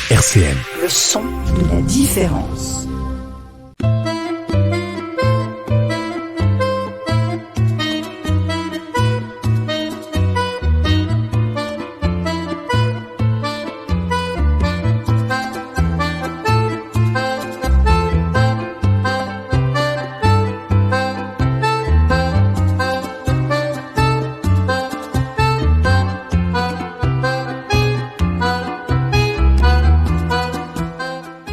RCM. Le son de la différence.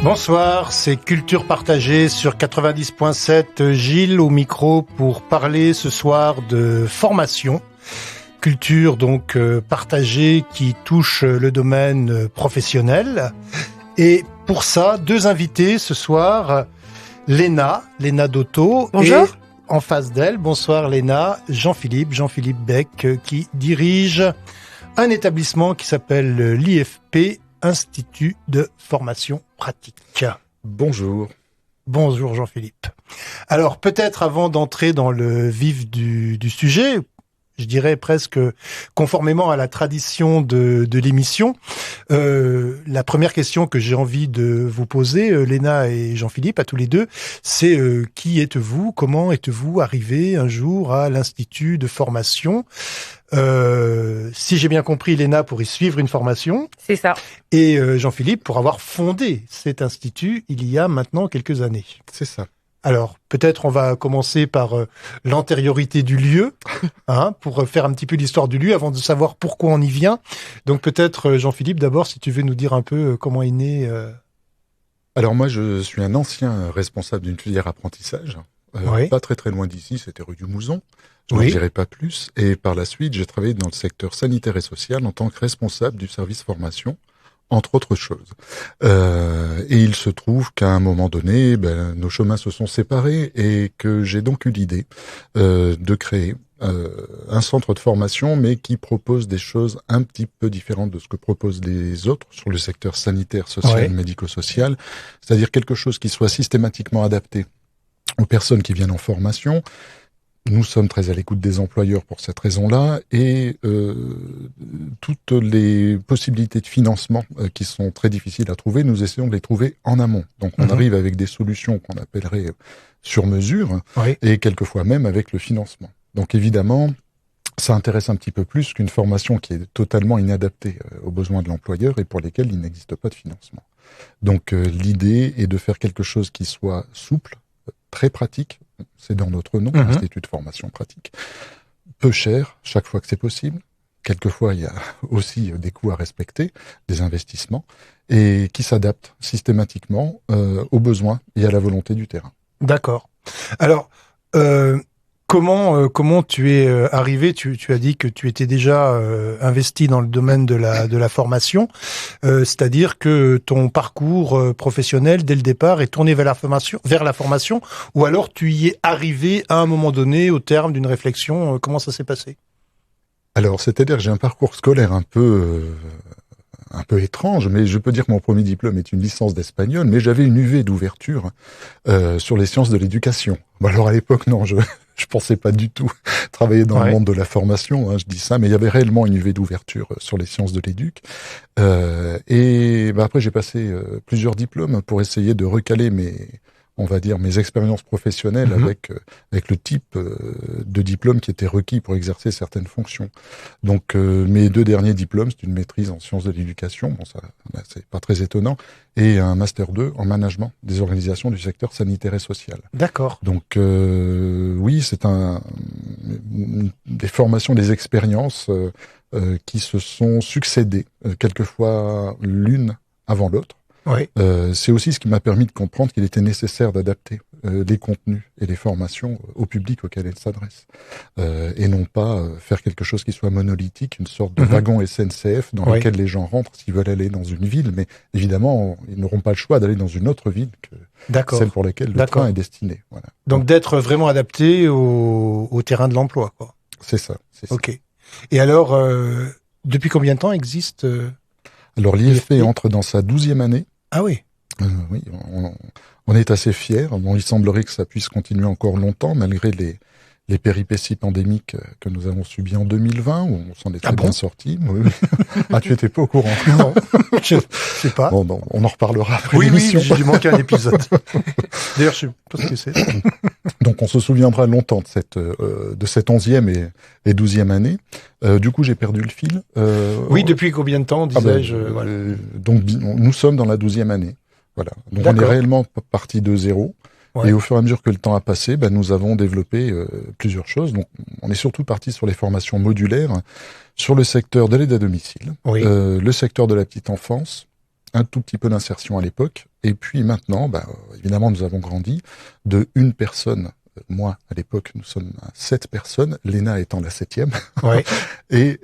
Bonsoir, c'est Culture Partagée sur 90.7. Gilles au micro pour parler ce soir de formation. Culture donc partagée qui touche le domaine professionnel. Et pour ça, deux invités ce soir. Léna Dotto. Bonjour. Et en face d'elle, bonsoir Léna, Jean-Philippe Beck qui dirige un établissement qui s'appelle l'IFP, Institut de formation pratique. Bonjour. Bonjour Jean-Philippe. Alors peut-être avant d'entrer dans le vif du sujet, je dirais presque conformément à la tradition de l'émission, la première question que j'ai envie de vous poser, Léna et Jean-Philippe, à tous les deux, c'est qui êtes-vous? Comment êtes-vous arrivé un jour à l'Institut de formation? Si j'ai bien compris, Léna pour y suivre une formation. C'est ça. Et Jean-Philippe pour avoir fondé cet institut il y a maintenant quelques années. C'est ça. Alors, peut-être on va commencer par l'antériorité du lieu, pour faire un petit peu l'histoire du lieu avant de savoir pourquoi on y vient. Donc peut-être, Jean-Philippe, d'abord, si tu veux nous dire un peu comment est né... Alors moi, je suis un ancien responsable d'une filière apprentissage, Oui. pas très loin d'ici, c'était rue du Mouzon. Je n'en Oui. dirai pas plus. Et par la suite, j'ai travaillé dans le secteur sanitaire et social en tant que responsable du service formation, entre autres choses. Et il se trouve qu'à un moment donné, nos chemins se sont séparés et que j'ai donc eu l'idée de créer un centre de formation, mais qui propose des choses un petit peu différentes de ce que proposent les autres sur le secteur sanitaire, social, Ouais. médico-social. C'est-à-dire quelque chose qui soit systématiquement adapté aux personnes qui viennent en formation. Nous sommes très à l'écoute des employeurs pour cette raison-là et toutes les possibilités de financement qui sont très difficiles à trouver, nous essayons de les trouver en amont. Donc on arrive avec des solutions qu'on appellerait sur mesure Oui. et quelquefois même avec le financement. Donc évidemment, ça intéresse un petit peu plus qu'une formation qui est totalement inadaptée aux besoins de l'employeur et pour lesquels il n'existe pas de financement. Donc l'idée est de faire quelque chose qui soit souple, très pratique, c'est dans notre nom, Institut de formation pratique, peu cher chaque fois que c'est possible. Quelquefois, il y a aussi des coûts à respecter, des investissements, et qui s'adapte systématiquement aux besoins et à la volonté du terrain. D'accord. Alors, comment tu es arrivé? Tu as dit que tu étais déjà investi dans le domaine de la formation, c'est-à-dire que ton parcours professionnel dès le départ est tourné vers la formation, ou alors tu y es arrivé à un moment donné au terme d'une réflexion. Comment ça s'est passé? Alors, c'est-à-dire que j'ai un parcours scolaire un peu étrange, mais je peux dire que mon premier diplôme est une licence d'espagnol, mais j'avais une UV d'ouverture sur les sciences de l'éducation. Bon, alors à l'époque, non, je pensais pas du tout travailler dans le monde de la formation, je dis ça, mais il y avait réellement une UV d'ouverture sur les sciences de l'éduc. Et après, j'ai passé plusieurs diplômes pour essayer de recaler mes expériences professionnelles avec le type de diplôme qui était requis pour exercer certaines fonctions. Donc mes deux derniers diplômes, c'est une maîtrise en sciences de l'éducation, bon ça c'est pas très étonnant, et un master 2 en management des organisations du secteur sanitaire et social. D'accord. Donc oui, c'est des formations, des expériences qui se sont succédées, quelquefois l'une avant l'autre. Oui. C'est aussi ce qui m'a permis de comprendre qu'il était nécessaire d'adapter les contenus et les formations au public auquel elles s'adressent. Et non pas faire quelque chose qui soit monolithique, une sorte de wagon SNCF dans lequel les gens rentrent s'ils veulent aller dans une ville. Mais évidemment, ils n'auront pas le choix d'aller dans une autre ville que celle pour laquelle le train est destiné. Voilà. Donc d'être vraiment adapté au terrain de l'emploi, quoi. C'est ça. Ok. Et alors, depuis combien de temps existe Alors l'IFP entre dans sa 12e année. Ah oui. Oui, on est assez fiers. Bon, il semblerait que ça puisse continuer encore longtemps malgré les péripéties pandémiques que nous avons subies en 2020, où on s'en est très bien sorti. Oui, oui. Ah, tu étais pas au courant? Non, je sais pas. Bon, on en reparlera après Oui, l'émission. j'ai dû manquer un épisode. D'ailleurs, je sais pas ce que c'est. Donc, on se souviendra longtemps de cette 11e et 12e année. Du coup, j'ai perdu le fil. Oui, depuis combien de temps, disais-je voilà. Donc, nous sommes dans la 12e année. Voilà. Donc, on est réellement parti de zéro. Ouais. Et au fur et à mesure que le temps a passé, nous avons développé plusieurs choses. Donc, on est surtout parti sur les formations modulaires, sur le secteur de l'aide à domicile, oui. Le secteur de la petite enfance, un tout petit peu d'insertion à l'époque. Et puis maintenant, évidemment, nous avons grandi de une personne. Moi, à l'époque, nous sommes 7 personnes, Léna étant la 7e. Ouais. Et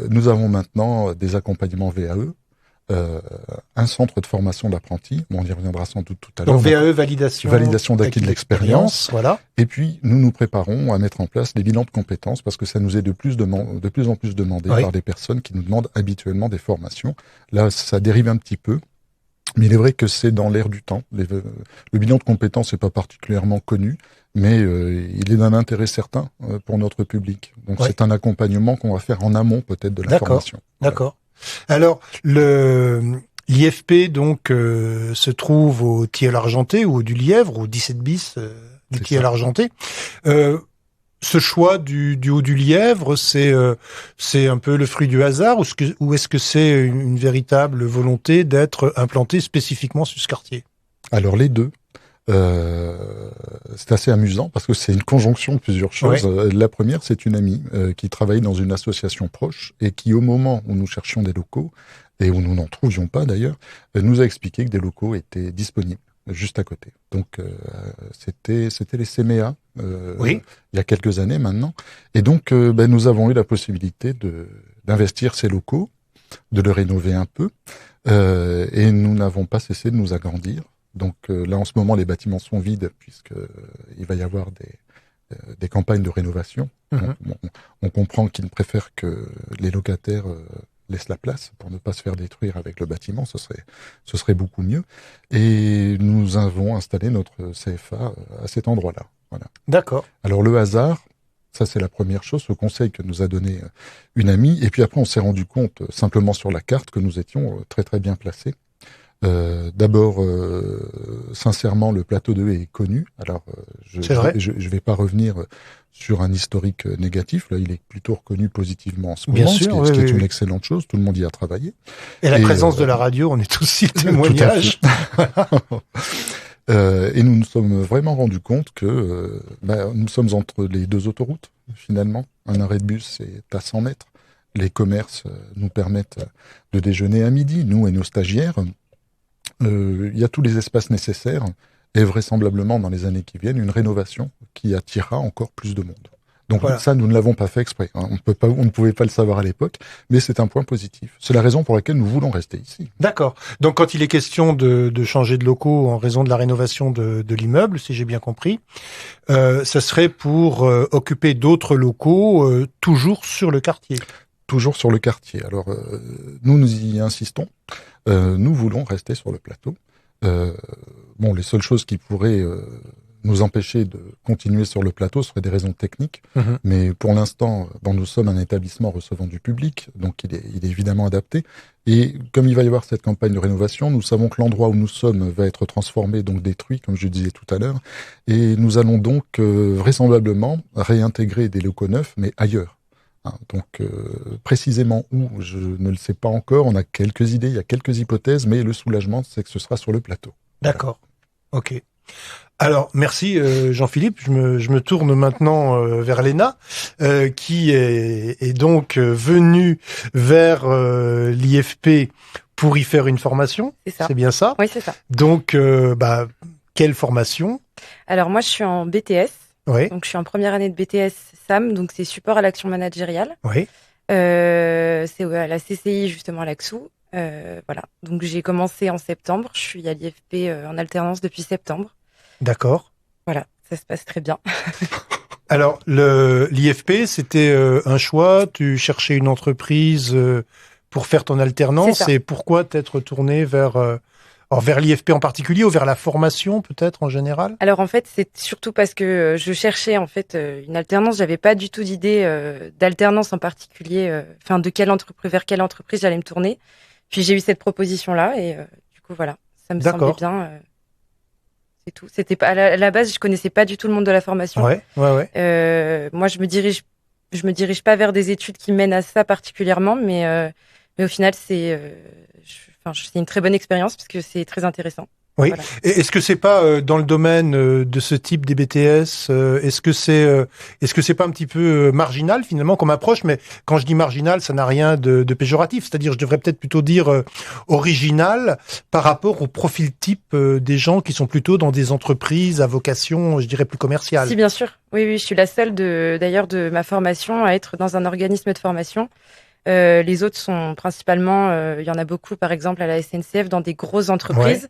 nous avons maintenant des accompagnements VAE, un centre de formation d'apprentis. Bon, on y reviendra sans doute tout à l'heure. Donc VAE, validation d'acquis de l'expérience. Voilà. Et puis, nous nous préparons à mettre en place des bilans de compétences parce que ça nous est de plus en plus demandé par des personnes qui nous demandent habituellement des formations. Là, ça dérive un petit peu. Mais il est vrai que c'est dans l'air du temps. Le bilan de compétences n'est pas particulièrement connu, mais il est d'un intérêt certain pour notre public. Donc c'est un accompagnement qu'on va faire en amont peut-être de la formation. D'accord. Alors l'IFP donc se trouve au Tilleul-Argenté ou du Lièvre, au 17 bis du Tilleul-Argenté. Ce choix du haut du Lièvre, c'est un peu le fruit du hasard ou est-ce que c'est une véritable volonté d'être implanté spécifiquement sur ce quartier? Alors les deux. C'est assez amusant parce que c'est une conjonction de plusieurs choses. Ouais. La première, c'est une amie qui travaille dans une association proche et qui, au moment où nous cherchions des locaux et où nous n'en trouvions pas d'ailleurs, nous a expliqué que des locaux étaient disponibles juste à côté. Donc c'était les CMEA il y a quelques années maintenant. Et donc nous avons eu la possibilité d'investir ces locaux, de le rénover un peu, et nous n'avons pas cessé de nous agrandir. Donc là, en ce moment, les bâtiments sont vides puisqu'il va y avoir des campagnes de rénovation. Mmh. On comprend qu'ils préfèrent que les locataires laissent la place pour ne pas se faire détruire avec le bâtiment. Ce serait beaucoup mieux. Et nous avons installé notre CFA à cet endroit-là. Voilà. D'accord. Alors le hasard, ça c'est la première chose, ce conseil que nous a donné une amie. Et puis après, on s'est rendu compte simplement sur la carte que nous étions très très bien placés. D'abord, sincèrement, le plateau de Haye est connu. Alors, je vais pas revenir sur un historique négatif. Là, il est plutôt reconnu positivement en ce moment, ce qui est une excellente chose. Tout le monde y a travaillé. Et la présence de la radio, on est aussi témoignage. Et nous nous sommes vraiment rendus compte que nous sommes entre les deux autoroutes, finalement. Un arrêt de bus est à 100 mètres. Les commerces nous permettent de déjeuner à midi, nous et nos stagiaires. Il y a tous les espaces nécessaires et vraisemblablement dans les années qui viennent une rénovation qui attirera encore plus de monde. Donc ça, nous ne l'avons pas fait exprès. On ne pouvait pas le savoir à l'époque, mais c'est un point positif. C'est la raison pour laquelle nous voulons rester ici. D'accord. Donc quand il est question de changer de locaux en raison de la rénovation de l'immeuble, si j'ai bien compris, ça serait pour occuper d'autres locaux toujours sur le quartier. Toujours sur le quartier. Alors, nous y insistons. Nous voulons rester sur le plateau. Les seules choses qui pourraient nous empêcher de continuer sur le plateau seraient des raisons techniques. Mmh. Mais pour l'instant, nous sommes un établissement recevant du public, donc il est évidemment adapté. Et comme il va y avoir cette campagne de rénovation, nous savons que l'endroit où nous sommes va être transformé, donc détruit, comme je disais tout à l'heure. Et nous allons donc vraisemblablement réintégrer des locaux neufs, mais ailleurs. Donc précisément où, je ne le sais pas encore. On a quelques idées, il y a quelques hypothèses, mais le soulagement, c'est que ce sera sur le plateau. D'accord. Voilà. Ok. Alors merci Jean-Philippe. Je me tourne maintenant vers Léna, qui est donc venue vers l'IFP pour y faire une formation. C'est ça. C'est bien ça? Oui, c'est ça. Donc quelle formation? Alors moi, je suis en BTS. Oui. Donc je suis en première année de BTS SAM, donc c'est support à l'action managériale. Oui. C'est à la CCI justement à l'Axou. Voilà. Donc j'ai commencé en septembre. Je suis à l'IFP en alternance depuis septembre. D'accord. Voilà, ça se passe très bien. Alors l'IFP, c'était un choix. Tu cherchais une entreprise pour faire ton alternance. Et pourquoi t'être tourné vers Alors, vers l'IFP en particulier ou vers la formation peut-être en général? Alors en fait, c'est surtout parce que je cherchais en fait une alternance. J'avais pas du tout d'idée d'alternance en particulier. Enfin, vers quelle entreprise j'allais me tourner. Puis j'ai eu cette proposition-là et du coup voilà, ça me semblait bien. C'est tout. C'était pas à la base, je connaissais pas du tout le monde de la formation. Ouais. Moi, je me dirige pas vers des études qui mènent à ça particulièrement, mais au final, c'est une très bonne expérience parce que c'est très intéressant. Oui. Voilà. Et est-ce que c'est pas dans le domaine de ce type des BTS, est-ce que c'est pas un petit peu marginal finalement comme approche? Mais quand je dis marginal, ça n'a rien de péjoratif. C'est-à-dire, je devrais peut-être plutôt dire original par rapport au profil type des gens qui sont plutôt dans des entreprises à vocation, je dirais, plus commerciale. Si, bien sûr. Oui, je suis la seule d'ailleurs de ma formation à être dans un organisme de formation. Les autres sont principalement, il y en a beaucoup par exemple à la SNCF dans des grosses entreprises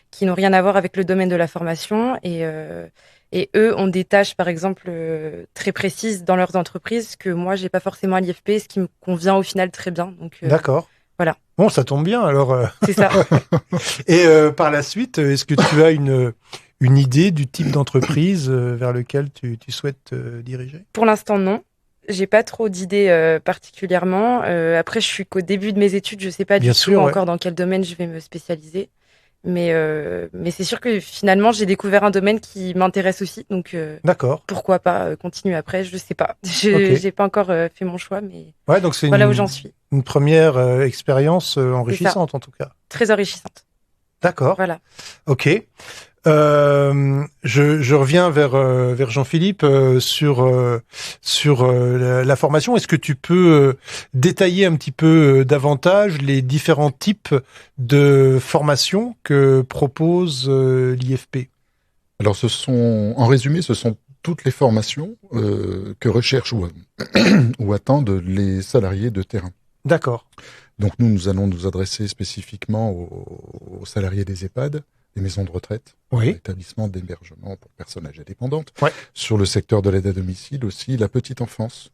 qui n'ont rien à voir avec le domaine de la formation et eux ont des tâches par exemple très précises dans leurs entreprises que moi j'ai pas forcément à l'IFP, ce qui me convient au final très bien. Donc d'accord. Voilà. Bon, ça tombe bien alors. C'est ça. Et par la suite, est-ce que tu as une idée du type d'entreprise vers lequel tu souhaites diriger? Pour l'instant, non. J'ai pas trop d'idées particulièrement. Après, je suis qu'au début de mes études, je sais pas du tout encore dans quel domaine je vais me spécialiser. Mais c'est sûr que finalement, j'ai découvert un domaine qui m'intéresse aussi. Donc, d'accord. Pourquoi pas continuer après? Je sais pas. J'ai pas encore fait mon choix, mais donc c'est voilà où j'en suis. Une première expérience enrichissante en tout cas. Très enrichissante. D'accord. Voilà. Ok. Je reviens vers Jean-Philippe sur la formation. Est-ce que tu peux détailler un petit peu davantage les différents types de formation que propose l'IFP? Alors, en résumé, ce sont toutes les formations que recherchent ou attendent les salariés de terrain. D'accord. Donc nous allons nous adresser spécifiquement aux salariés des EHPAD, des maisons de retraite, établissements d'hébergement pour personnes âgées dépendantes, sur le secteur de l'aide à domicile aussi, la petite enfance,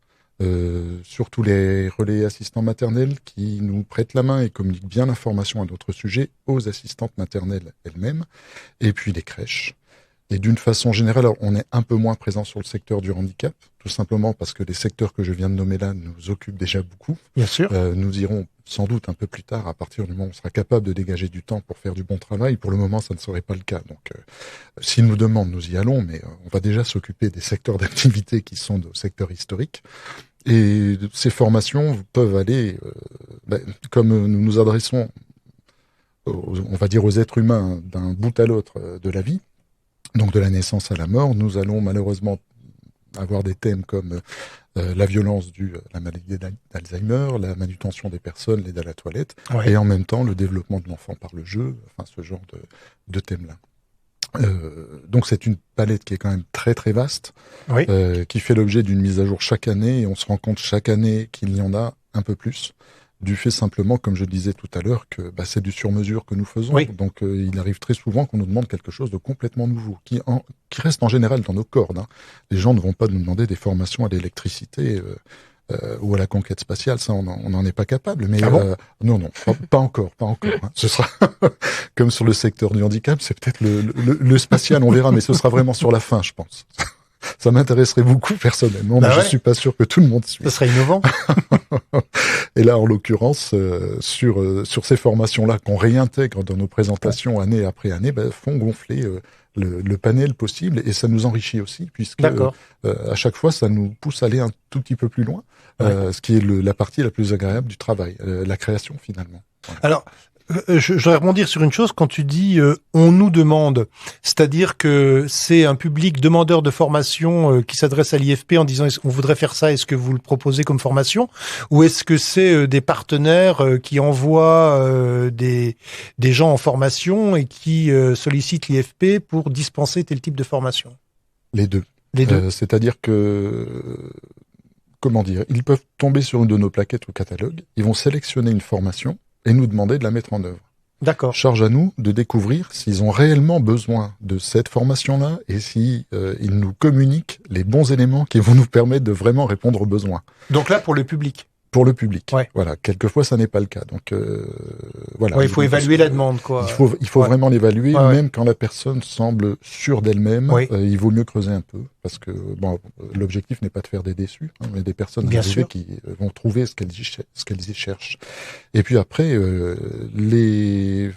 surtout les relais assistants maternels qui nous prêtent la main et communiquent bien l'information à d'autres sujets aux assistantes maternelles elles-mêmes, et puis les crèches. Et d'une façon générale, alors, on est un peu moins présent sur le secteur du handicap, tout simplement parce que les secteurs que je viens de nommer là nous occupent déjà beaucoup. Bien sûr. Nous irons sans doute un peu plus tard, à partir du moment où on sera capable de dégager du temps pour faire du bon travail. Pour le moment, ça ne serait pas le cas. Donc, s'ils nous demandent, nous y allons, mais on va déjà s'occuper des secteurs d'activité qui sont nos secteurs historiques. Et ces formations peuvent aller, comme nous nous adressons, on va dire aux êtres humains d'un bout à l'autre de la vie, donc de la naissance à la mort, nous allons malheureusement avoir des thèmes comme la violence due à la maladie d'Alzheimer, la manutention des personnes, l'aide à la toilette, et en même temps le développement de l'enfant par le jeu, enfin ce genre de thèmes-là. Donc c'est une palette qui est quand même très très vaste, qui fait l'objet d'une mise à jour chaque année, et on se rend compte chaque année qu'il y en a un peu plus, du fait simplement, comme je le disais tout à l'heure, que c'est du sur-mesure que nous faisons. Donc il arrive très souvent qu'on nous demande quelque chose de complètement nouveau, qui reste en général dans nos cordes. Hein. Les gens ne vont pas nous demander des formations à l'électricité ou à la conquête spatiale, ça on n'en est pas capable. Mais non, pas encore. Hein. Ce sera comme sur le secteur du handicap, c'est peut-être le spatial, on verra, mais ce sera vraiment sur la fin, je pense. Ça m'intéresserait beaucoup personnellement, mais je suis pas sûr que tout le monde suive. Ça serait innovant. Et là, en l'occurrence, sur ces formations-là qu'on réintègre dans nos présentations année après année, font gonfler le panel possible, et ça nous enrichit aussi, puisque à chaque fois, ça nous pousse à aller un tout petit peu plus loin, ce qui est la partie la plus agréable du travail, la création finalement. Voilà. Alors, je voudrais rebondir sur une chose quand tu dis on nous demande, c'est-à-dire que c'est un public demandeur de formation qui s'adresse à l'IFP en disant on voudrait faire ça, est-ce que vous le proposez comme formation, ou est-ce que c'est des partenaires qui envoient des gens en deux et qui sollicitent l'IFP pour dispenser tel type de formation? Les deux. C'est-à-dire que ils peuvent tomber sur une de nos plaquettes ou catalogues, ils vont sélectionner une formation et nous demander de la mettre en œuvre. D'accord. Charge à nous de découvrir s'ils ont réellement besoin de cette formation-là et si ils nous communiquent les bons éléments qui vont nous permettre de vraiment répondre aux besoins. Donc là, pour le public. Pour le public. Ouais. Voilà. Quelquefois, ça n'est pas le cas. Donc, voilà. Ouais, il faut évaluer la demande, quoi. Il faut vraiment l'évaluer, Ouais, même quand la personne semble sûre d'elle-même. Oui. Il vaut mieux creuser un peu, parce que bon, l'objectif n'est pas de faire des déçus, hein, mais des personnes Bien arrivées sûr. qui vont trouver ce qu'elles y cherchent. Et puis après, les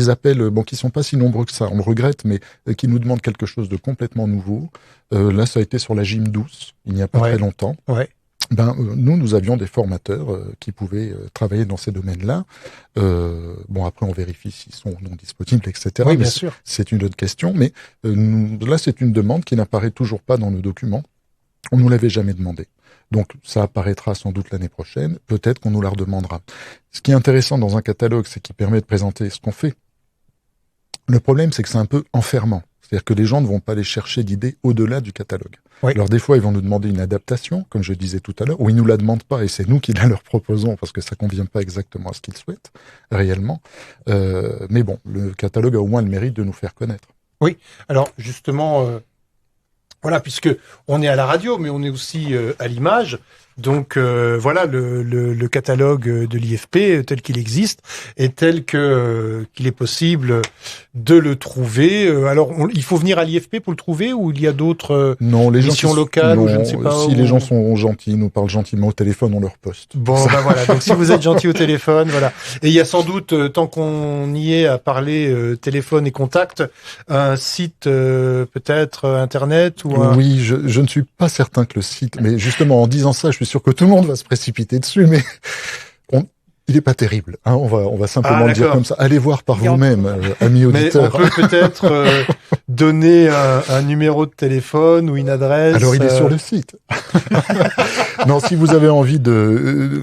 appels, bon, qui sont pas si nombreux que ça, on le regrette, mais qui nous demandent quelque chose de complètement nouveau. Là, ça a été sur la gym douce, il n'y a pas très longtemps. Ouais. Nous avions des formateurs qui pouvaient travailler dans ces domaines-là. Bon, après, on vérifie s'ils sont ou non disponibles, etc. Oui, bien sûr. C'est une autre question. Mais là, c'est une demande qui n'apparaît toujours pas dans nos documents. On nous l'avait jamais demandé. Donc, ça apparaîtra sans doute l'année prochaine. Peut-être qu'on nous la redemandera. Ce qui est intéressant dans un catalogue, c'est qu'il permet de présenter ce qu'on fait. Le problème, c'est que c'est un peu enfermant. C'est-à-dire que les gens ne vont pas aller chercher d'idées au-delà du catalogue. Oui. Alors des fois, ils vont nous demander une adaptation, comme je disais tout à l'heure, ou ils nous la demandent pas et c'est nous qui la leur proposons parce que ça convient pas exactement à ce qu'ils souhaitent réellement. Mais bon, le catalogue a au moins le mérite de nous faire connaître. Oui. Alors justement, voilà, puisque on est à la radio, mais on est aussi à l'image. Donc voilà, le catalogue de l'IFP tel qu'il existe est tel que qu'il est possible de le trouver. Alors il faut venir à l'IFP pour le trouver ou il y a d'autres missions locales ou je ne sais pas. Si les gens sont gentils, nous parlent gentiment au téléphone, on leur poste. Bon, bah voilà. Donc si vous êtes gentil au téléphone, voilà. Et il y a sans doute, tant qu'on y est à parler téléphone et contact, un site peut-être internet ou un... Oui, je ne suis pas certain que le site, mais justement en disant ça, je suis sûr que tout le monde va se précipiter dessus, mais il est pas terrible. Hein, on va simplement le dire comme ça. Allez voir par vous-même, amis auditeurs. Mais on peut peut-être donner un numéro de téléphone ou une adresse. Alors il est sur le site. Non, si vous avez envie de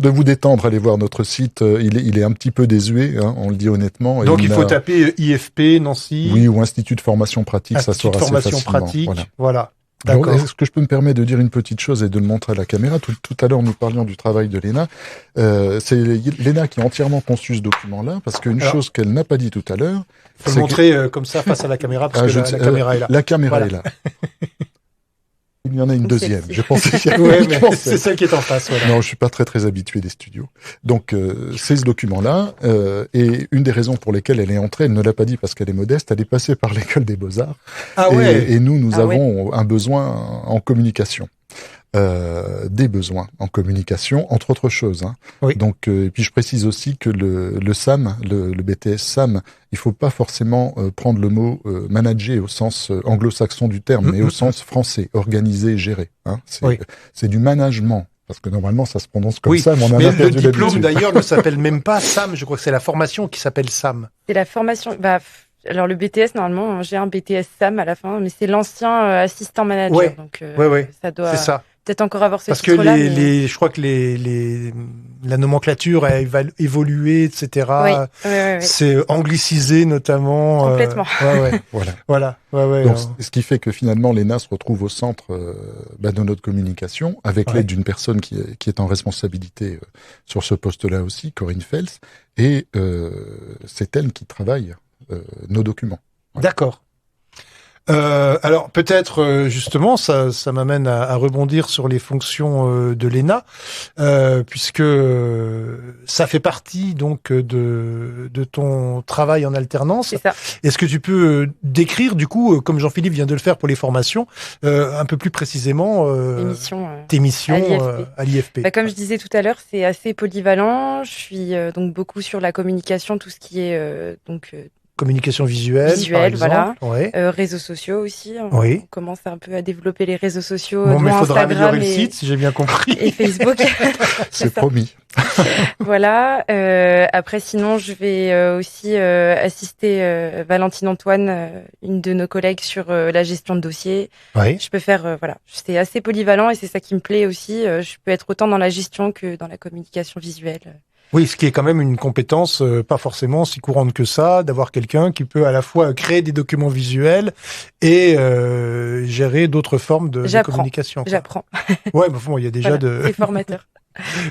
vous détendre, allez voir notre site. Il est un petit peu désuet, hein, on le dit honnêtement. Donc il faut taper IFP Nancy. Oui, ou Institut de formation pratique, ça sort assez facilement. Institut de formation pratique, voilà. D'accord. Est-ce que je peux me permettre de dire une petite chose et de le montrer à la caméra? Tout à l'heure, nous parlions du travail de Léna. C'est Léna qui a entièrement conçu ce document-là, parce qu'une chose qu'elle n'a pas dit tout à l'heure... Faut le montrer comme ça face à la caméra, parce que la caméra est là. La caméra est là. Il y en a une deuxième. Je pensais qu'il y avait mais c'est celle qui est en face. Voilà. Non, je suis pas très habitué des studios. Donc c'est ce document-là, et une des raisons pour lesquelles elle est entrée, elle ne l'a pas dit parce qu'elle est modeste, elle est passée par l'école des Beaux-Arts. Et nous avons un besoin en communication. Des besoins en communication, entre autres choses. Hein. Oui. Donc, et puis je précise aussi que le SAM, le BTS SAM, il faut pas forcément prendre le mot manager au sens anglo-saxon du terme, mais au sens français, organiser, gérer. Hein. C'est du management. Parce que normalement, ça se prononce comme ça, mais on a perdu l'habitude. Le diplôme, d'ailleurs, ne s'appelle même pas SAM. Je crois que c'est la formation qui s'appelle SAM. C'est la formation. Alors le BTS, normalement, j'ai un BTS SAM à la fin, mais c'est l'ancien assistant manager. Ouais. Donc ça doit peut-être encore avoir ce titre-là. Parce que je crois que la nomenclature a évolué, etc. Oui. C'est anglicisé notamment. Complètement. Voilà. Donc, ce qui fait que finalement, l'ENA se retrouve au centre de notre communication, avec l'aide d'une personne qui est en responsabilité sur ce poste-là aussi, Corinne Fels, et c'est elle qui travaille nos documents. Voilà. D'accord. Alors peut-être justement ça m'amène à rebondir sur les fonctions de l'ENA, puisque ça fait partie donc de ton travail en alternance. C'est ça. Est-ce que tu peux décrire du coup, comme Jean-Philippe vient de le faire pour les formations, un peu plus précisément tes missions à l'IFP? Comme je disais tout à l'heure, c'est assez polyvalent. Je suis donc beaucoup sur la communication, tout ce qui est communication visuelle, par exemple. Voilà. Réseaux sociaux aussi. On commence un peu à développer les réseaux sociaux. Bon, mais il faudra améliorer le site, si j'ai bien compris. Et Facebook. C'est promis. Voilà. Après, sinon, je vais aussi assister Valentine Antoine, une de nos collègues, sur la gestion de dossiers. Oui. Je peux faire, c'est assez polyvalent et c'est ça qui me plaît aussi. Je peux être autant dans la gestion que dans la communication visuelle. Oui, ce qui est quand même une compétence pas forcément si courante que ça, d'avoir quelqu'un qui peut à la fois créer des documents visuels et gérer d'autres formes de communication. J'apprends. Ouais, il y a déjà c'est formateur.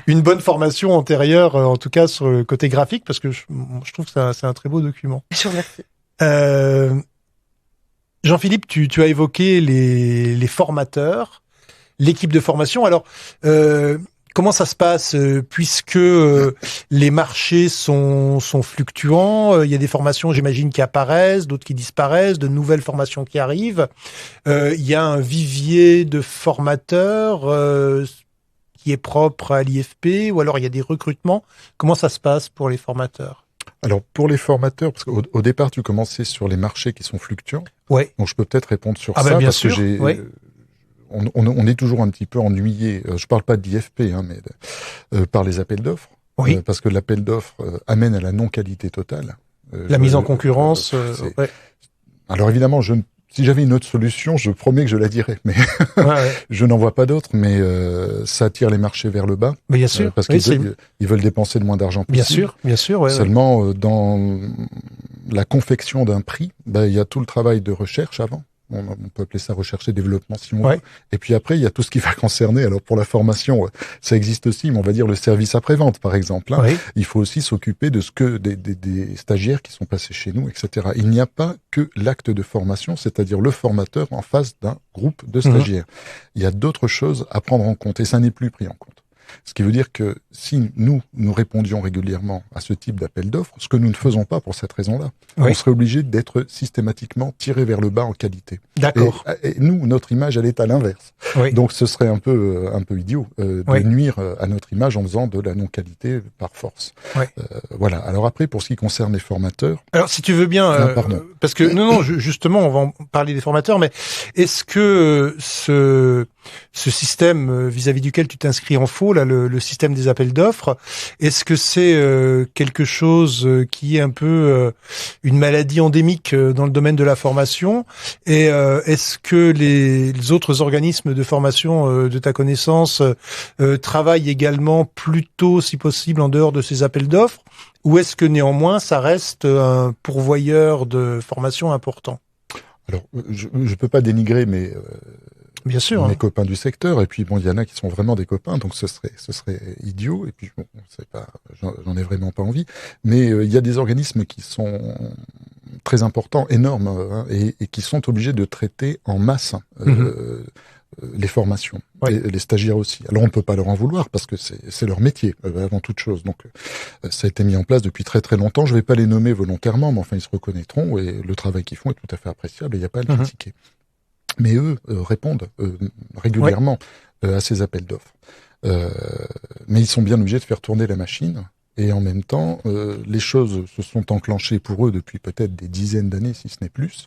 Une bonne formation antérieure, en tout cas sur le côté graphique, parce que je trouve que c'est un très beau document. Je vous remercie. Jean-Philippe, tu as évoqué les formateurs, l'équipe de formation. Alors, Comment ça se passe puisque les marchés sont fluctuants, il y a des formations, j'imagine, qui apparaissent, d'autres qui disparaissent, de nouvelles formations qui arrivent. Il y a un vivier de formateurs qui est propre à l'IFP, ou alors il y a des recrutements. Comment ça se passe pour les formateurs ? Alors, pour les formateurs, parce qu'au départ, tu commençais sur les marchés qui sont fluctuants. Ouais. Donc, je peux peut-être répondre sur ça, parce sûr. que on est toujours un petit peu ennuyé. Je parle pas de l'IFP, mais par les appels d'offres. Oui. Parce que l'appel d'offres amène à la non-qualité totale. La mise en concurrence. Ouais. Alors évidemment, si j'avais une autre solution, je promets que je la dirais, mais je n'en vois pas d'autre. Mais ça attire les marchés vers le bas. Mais bien sûr, parce qu'ils veulent dépenser le moins d'argent possible. Bien sûr. Ouais, Seulement, dans la confection d'un prix, il y a tout le travail de recherche avant. On peut appeler ça recherche et développement si on veut. Et puis après, il y a tout ce qui va concerner. Alors pour la formation, ça existe aussi, mais on va dire le service après-vente, par exemple. Il faut aussi s'occuper de ce que des stagiaires qui sont passés chez nous, etc. Il n'y a pas que l'acte de formation, c'est-à-dire le formateur en face d'un groupe de stagiaires. Il y a d'autres choses à prendre en compte et ça n'est plus pris en compte. Ce qui veut dire que si nous répondions régulièrement à ce type d'appel d'offres, ce que nous ne faisons pas pour cette raison-là, on serait obligé d'être systématiquement tiré vers le bas en qualité. D'accord. Et nous, notre image, elle est à l'inverse. Donc ce serait un peu idiot de nuire à notre image en faisant de la non-qualité par force. Voilà. Alors après, pour ce qui concerne les formateurs... Alors si tu veux bien... parce que justement, on va en parler des formateurs, mais est-ce que ce système vis-à-vis duquel tu t'inscris en faux, là, le système des appels d'offres, est-ce que c'est quelque chose qui est un peu une maladie endémique dans le domaine de la formation? Et est-ce que les autres organismes de formation de ta connaissance travaillent également plutôt, si possible, en dehors de ces appels d'offres? Ou est-ce que néanmoins, ça reste un pourvoyeur de formation important? Alors, je peux pas dénigrer, mais... Bien sûr. Mes copains du secteur, et puis il y en a qui sont vraiment des copains, donc ce serait idiot, et puis j'en ai vraiment pas envie. Mais il y a des organismes qui sont très importants, énormes, et qui sont obligés de traiter en masse les formations, et les stagiaires aussi. Alors on ne peut pas leur en vouloir parce que c'est leur métier avant toute chose. Donc ça a été mis en place depuis très très longtemps. Je vais pas les nommer volontairement, mais enfin ils se reconnaîtront, et le travail qu'ils font est tout à fait appréciable, et il n'y a pas à le critiquer. Mais eux répondent régulièrement à ces appels d'offres. Mais ils sont bien obligés de faire tourner la machine. Et en même temps, les choses se sont enclenchées pour eux depuis peut-être des dizaines d'années, si ce n'est plus.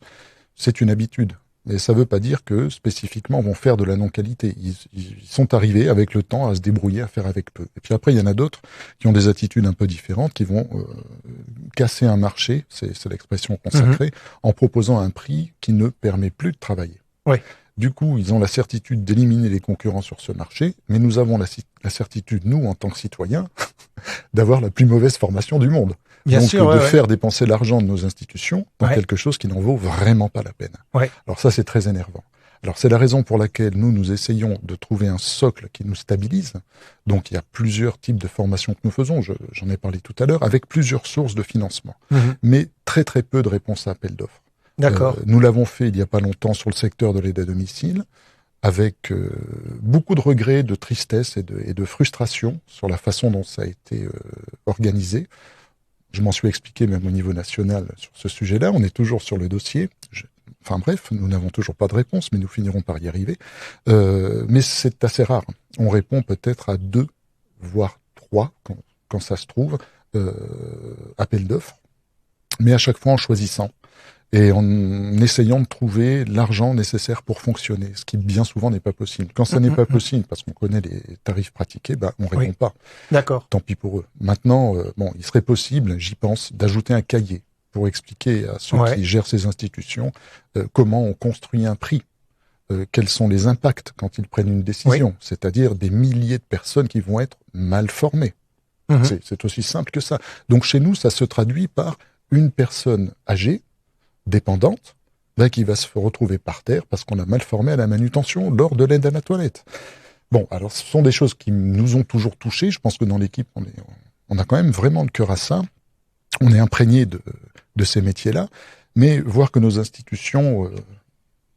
C'est une habitude. Mais ça ne veut pas dire que spécifiquement vont faire de la non-qualité. Ils sont arrivés avec le temps à se débrouiller, à faire avec peu. Et puis après, il y en a d'autres qui ont des attitudes un peu différentes, qui vont casser un marché, c'est l'expression consacrée, en proposant un prix qui ne permet plus de travailler. Du coup, ils ont la certitude d'éliminer les concurrents sur ce marché, mais nous avons la certitude, nous, en tant que citoyens, d'avoir la plus mauvaise formation du monde. Bien Donc, sûr, de faire dépenser l'argent de nos institutions dans quelque chose qui n'en vaut vraiment pas la peine. Alors ça, c'est très énervant. Alors c'est la raison pour laquelle nous essayons de trouver un socle qui nous stabilise. Donc il y a plusieurs types de formations que nous faisons, j'en ai parlé tout à l'heure, avec plusieurs sources de financement, mais très très peu de réponses à appel d'offres. D'accord. Nous l'avons fait il n'y a pas longtemps sur le secteur de l'aide à domicile, avec beaucoup de regrets, de tristesse et de frustration sur la façon dont ça a été organisé. Je m'en suis expliqué même au niveau national sur ce sujet-là. On est toujours sur le dossier. Enfin bref, nous n'avons toujours pas de réponse, mais nous finirons par y arriver. Mais c'est assez rare. On répond peut-être à 2, voire 3, quand ça se trouve, appels d'offres, mais à chaque fois en choisissant et en essayant de trouver l'argent nécessaire pour fonctionner, ce qui bien souvent n'est pas possible. Quand ça n'est pas possible, parce qu'on connaît les tarifs pratiqués, on répond pas. D'accord. Tant pis pour eux. Maintenant, il serait possible, j'y pense, d'ajouter un cahier pour expliquer à ceux qui gèrent ces institutions comment on construit un prix, quels sont les impacts quand ils prennent une décision, c'est-à-dire des milliers de personnes qui vont être mal formées. C'est aussi simple que ça. Donc chez nous, ça se traduit par une personne âgée, dépendante, qui va se retrouver par terre parce qu'on a mal formé à la manutention lors de l'aide à la toilette. Bon, alors ce sont des choses qui nous ont toujours touchés. Je pense que dans l'équipe, on a quand même vraiment le cœur à ça. On est imprégné de ces métiers-là, mais voir que nos institutions,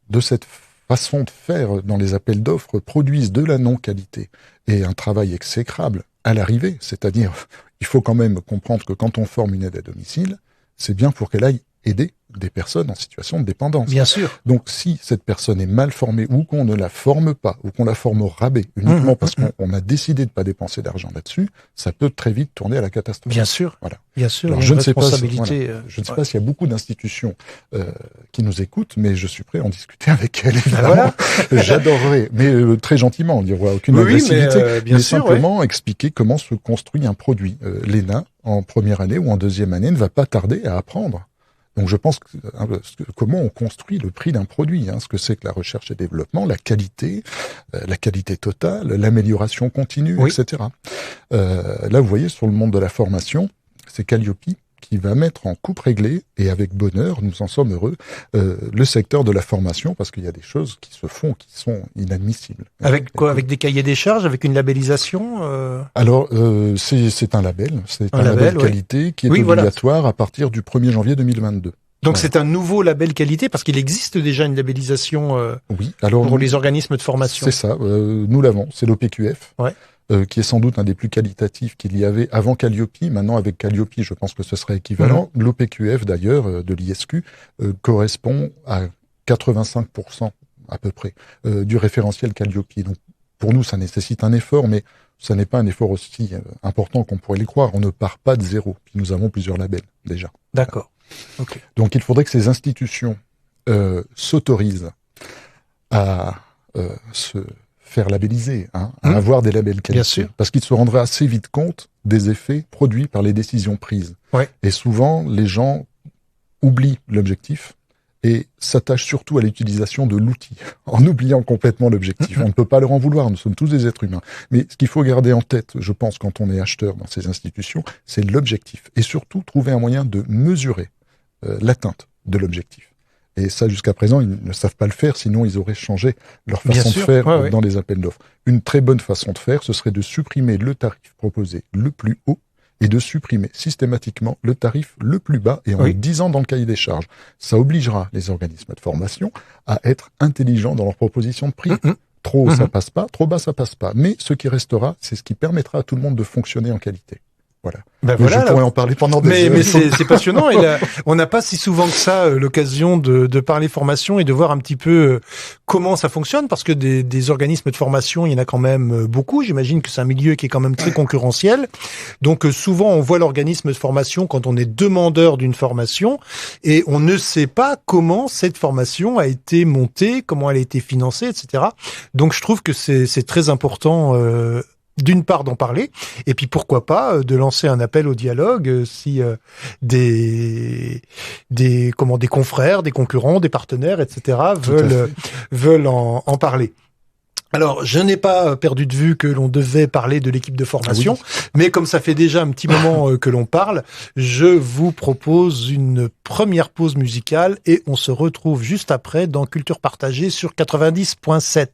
de cette façon de faire dans les appels d'offres produisent de la non-qualité et un travail exécrable à l'arrivée. C'est-à-dire, il faut quand même comprendre que quand on forme une aide à domicile, c'est bien pour qu'elle aille aider des personnes en situation de dépendance. Bien sûr. Donc, si cette personne est mal formée ou qu'on ne la forme pas ou qu'on la forme au rabais uniquement parce qu'on a décidé de pas dépenser d'argent là-dessus, ça peut très vite tourner à la catastrophe. Bien sûr. Voilà. Bien sûr. Alors, je ne sais pas, je ne sais pas s'il y a beaucoup d'institutions qui nous écoutent, mais je suis prêt à en discuter avec elles. Voilà. J'adorerais, mais très gentiment, il n'y aura aucune agressivité, mais simplement expliquer comment se construit un produit. L'ENA, en première année ou en deuxième année, ne va pas tarder à apprendre. Donc je pense que comment on construit le prix d'un produit, ce que c'est que la recherche et développement, la qualité totale, l'amélioration continue, etc. Là, vous voyez, sur le monde de la formation, c'est Calliope qui va mettre en coupe réglée, et avec bonheur, nous en sommes heureux, le secteur de la formation, parce qu'il y a des choses qui se font qui sont inadmissibles. Avec quoi? Avec des cahiers des charges, avec une labellisation Alors, c'est un label, c'est un label qualité qui est obligatoire à partir du 1er janvier 2022. Donc c'est un nouveau label qualité, parce qu'il existe déjà une labellisation pour les organismes de formation. C'est ça, nous l'avons, c'est l'OPQF. Ouais. Qui est sans doute un des plus qualitatifs qu'il y avait avant Calliope. Maintenant, avec Calliope, je pense que ce serait équivalent. L'OPQF, d'ailleurs, de l'ISQ, correspond à 85% à peu près du référentiel Calliope. Donc, pour nous, ça nécessite un effort, mais ça n'est pas un effort aussi important qu'on pourrait le croire. On ne part pas de zéro. Puis nous avons plusieurs labels, déjà. D'accord. Okay. Donc, il faudrait que ces institutions s'autorisent à se faire labelliser, à avoir des labels qualifiés, parce qu'ils se rendraient assez vite compte des effets produits par les décisions prises. Ouais. Et souvent, les gens oublient l'objectif et s'attachent surtout à l'utilisation de l'outil, en oubliant complètement l'objectif. On ne peut pas leur en vouloir, nous sommes tous des êtres humains. Mais ce qu'il faut garder en tête, je pense, quand on est acheteur dans ces institutions, c'est l'objectif. Et surtout, trouver un moyen de mesurer l'atteinte de l'objectif. Et ça, jusqu'à présent, ils ne savent pas le faire, sinon ils auraient changé leur façon de faire dans les appels d'offres. Une très bonne façon de faire, ce serait de supprimer le tarif proposé le plus haut et de supprimer systématiquement le tarif le plus bas et en le disant dans le cahier des charges. Ça obligera les organismes de formation à être intelligents dans leur proposition de prix. Trop, ça passe pas, trop bas, ça passe pas. Mais ce qui restera, c'est ce qui permettra à tout le monde de fonctionner en qualité. Voilà. Je pourrais en parler pendant des heures. Mais c'est passionnant. Et là, on n'a pas si souvent que ça l'occasion de parler formation et de voir un petit peu comment ça fonctionne, parce que des organismes de formation, il y en a quand même beaucoup. J'imagine que c'est un milieu qui est quand même très concurrentiel. Donc souvent, on voit l'organisme de formation quand on est demandeur d'une formation et on ne sait pas comment cette formation a été montée, comment elle a été financée, etc. Donc je trouve que c'est très important d'une part d'en parler, et puis pourquoi pas de lancer un appel au dialogue si des confrères, des concurrents, des partenaires, etc. veulent en parler. Alors, je n'ai pas perdu de vue que l'on devait parler de l'équipe de formation, mais comme ça fait déjà un petit moment que l'on parle, je vous propose une première pause musicale et on se retrouve juste après dans Culture Partagée sur 90.7.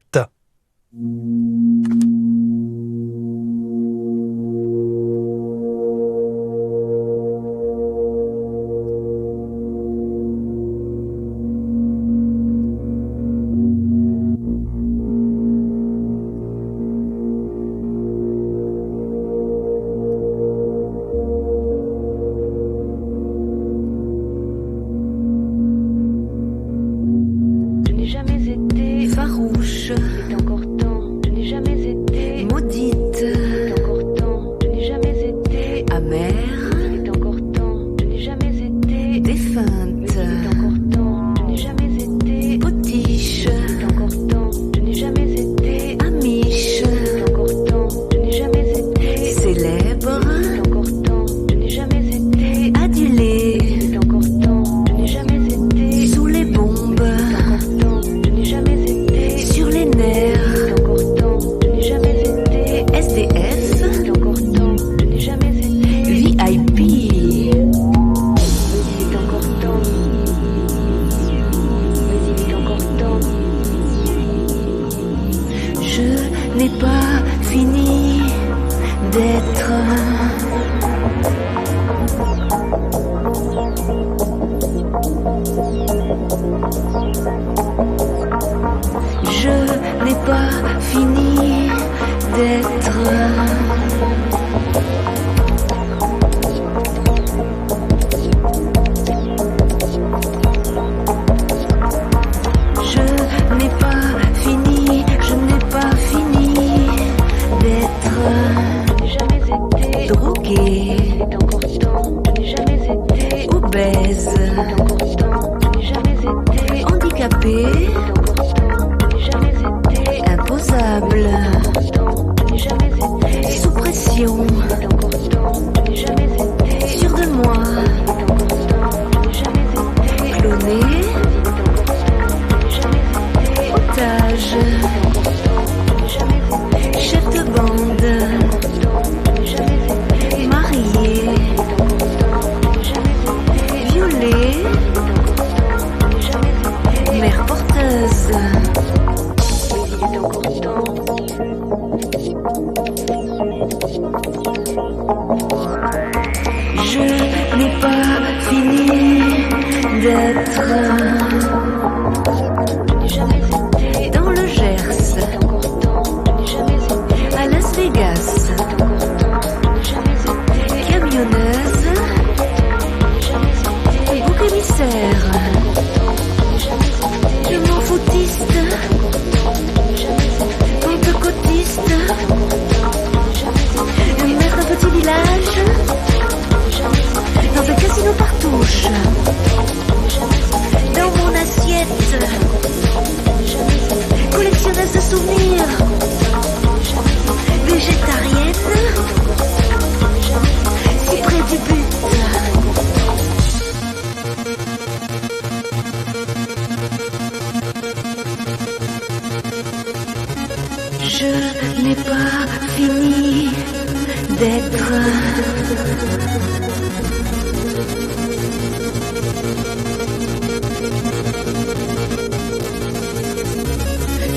Je n'ai jamais été farouche, il est encore temps. Je n'ai jamais été maudit. obèse, handicapé, imposable, sous pression, sûr de moi, cloné, otage, chef de bande, marié, violé, mère porteuse. Je n'ai pas fini d'être dans le Gers, à Las Vegas, camionneuse, bouc émissaire, je m'en foutiste, pentecôtiste, maître d'un petit village, dans un casino par touche, dans mon assiette, collectionneuse de souvenirs, végétarienne, si près du but. Je n'ai pas fini d'être.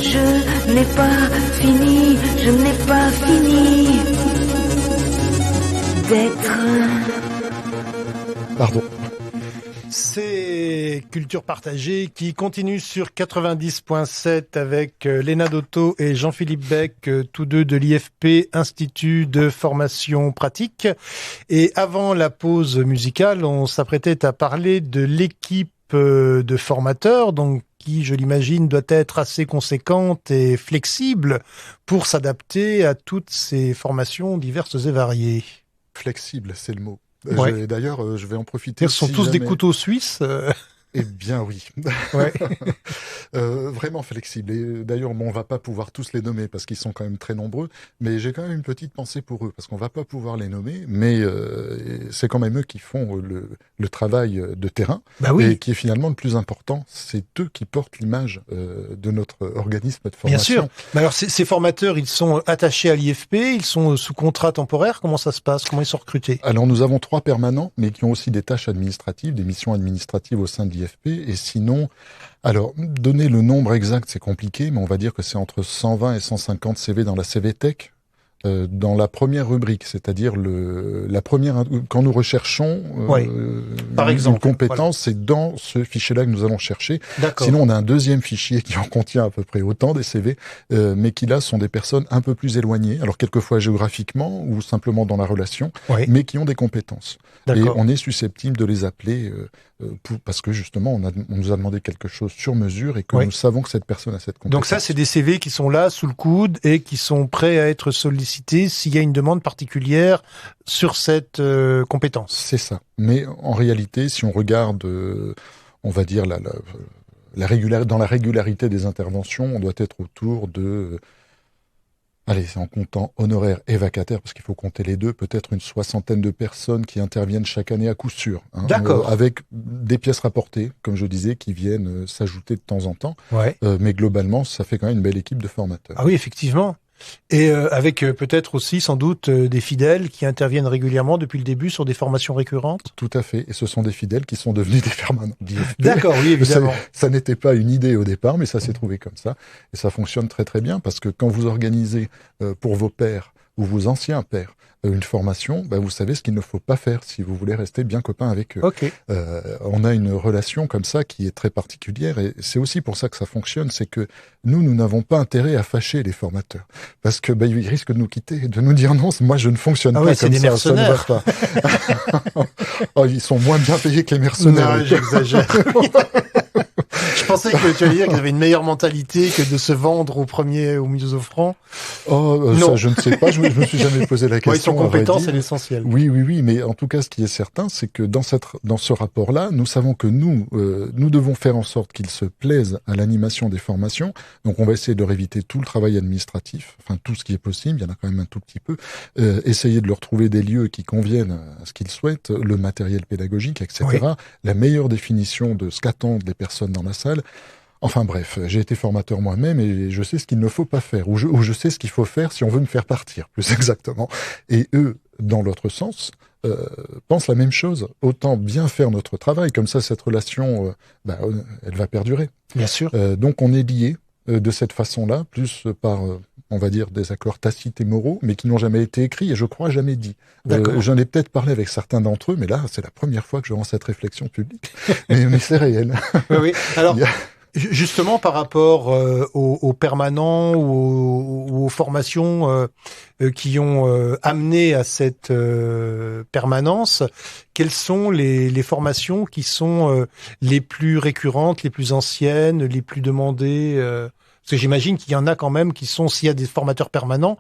Je n'ai pas fini, je n'ai pas fini d'être. Pardon. C'est Culture Partagée qui continue sur 90.7 avec Léna Dotto et Jean-Philippe Beck, tous deux de l'IFP, Institut de formation pratique. Et avant la pause musicale, on s'apprêtait à parler de l'équipe de formateurs, donc qui, je l'imagine, doit être assez conséquente et flexible pour s'adapter à toutes ces formations diverses et variées. Flexible, c'est le mot. Ouais. D'ailleurs, je vais en profiter. Ils sont tous des couteaux suisses. Eh bien oui, ouais. Vraiment flexible. Et d'ailleurs, bon, on va pas pouvoir tous les nommer parce qu'ils sont quand même très nombreux, mais j'ai quand même une petite pensée pour eux parce qu'on va pas pouvoir les nommer, mais c'est quand même eux qui font le travail de terrain, bah oui. Et qui est finalement le plus important. C'est eux qui portent l'image de notre organisme de formation. Bien sûr. Mais alors ces formateurs, ils sont attachés à l'IFP, ils sont sous contrat temporaire. Comment ça se passe? Comment ils sont recrutés? Alors nous avons 3 permanents, mais qui ont aussi des tâches administratives, des missions administratives au sein de l'IFP. Et sinon, alors, donner le nombre exact, c'est compliqué, mais on va dire que c'est entre 120 et 150 CV dans la CVTech, dans la première rubrique, c'est-à-dire la première, quand nous recherchons par exemple, une compétence, voilà. C'est dans ce fichier-là que nous allons chercher. D'accord. Sinon, on a un deuxième fichier qui en contient à peu près autant des CV, mais qui là sont des personnes un peu plus éloignées, alors quelquefois géographiquement ou simplement dans la relation, mais qui ont des compétences. D'accord. Et on est susceptible de les appeler parce que justement, on nous a demandé quelque chose sur mesure et que nous savons que cette personne a cette compétence. Donc ça, c'est des CV qui sont là, sous le coude, et qui sont prêts à être sollicités s'il y a une demande particulière sur cette compétence. C'est ça. Mais en réalité, si on regarde, on va dire, dans la régularité des interventions, on doit être autour de... Allez, c'est en comptant honoraires et vacataires, parce qu'il faut compter les deux, peut-être une 60aine de personnes qui interviennent chaque année à coup sûr. Hein, d'accord. Avec des pièces rapportées, comme je disais, qui viennent s'ajouter de temps en temps. Ouais. Mais globalement, ça fait quand même une belle équipe de formateurs. Ah oui, effectivement. Et avec peut-être aussi, sans doute, des fidèles qui interviennent régulièrement depuis le début sur des formations récurrentes. Tout à fait. Et ce sont des fidèles qui sont devenus des permanents. D'accord, oui, évidemment. Ça n'était pas une idée au départ, mais ça s'est trouvé comme ça. Et ça fonctionne très très bien parce que quand vous organisez pour vos pairs ou vos anciens pairs une formation, vous savez ce qu'il ne faut pas faire si vous voulez rester bien copain avec eux. Okay. On a une relation comme ça qui est très particulière et c'est aussi pour ça que ça fonctionne, c'est que nous n'avons pas intérêt à fâcher les formateurs parce que ils risquent de nous quitter, de nous dire non, moi je ne fonctionne pas comme ça, mercenaires. Ça ne va pas. Ils sont moins bien payés que les mercenaires. Non, j'exagère. Je pensais que tu allais dire qu'ils avaient une meilleure mentalité que de se vendre aux mieux offrants. Ça, je ne sais pas. Je me suis jamais posé la question. Ils sont compétents, c'est l'essentiel. Oui. Mais en tout cas, ce qui est certain, c'est que dans ce rapport-là, nous savons que nous devons faire en sorte qu'ils se plaisent à l'animation des formations. Donc, on va essayer de leur éviter tout le travail administratif, enfin tout ce qui est possible. Il y en a quand même un tout petit peu. Essayer de leur trouver des lieux qui conviennent à ce qu'ils souhaitent, le matériel pédagogique, etc. Oui. La meilleure définition de ce qu'attendent les personnes dans la salle. Enfin bref, j'ai été formateur moi-même et je sais ce qu'il ne faut pas faire, ou je sais ce qu'il faut faire si on veut me faire partir, plus exactement. Et eux, dans l'autre sens, pensent la même chose. Autant bien faire notre travail, comme ça cette relation, elle va perdurer. Bien sûr. Donc on est liés de cette façon-là, plus par, on va dire, des accords tacites et moraux, mais qui n'ont jamais été écrits et je crois jamais dit. J'en ai peut-être parlé avec certains d'entre eux, mais là, c'est la première fois que je rends cette réflexion publique. mais c'est réel. Oui. Alors, justement, par rapport aux permanents ou aux formations qui ont amené à cette permanence, quelles sont les formations qui sont les plus récurrentes, les plus anciennes, les plus demandées parce que j'imagine qu'il y en a quand même qui sont, s'il y a des formateurs permanents,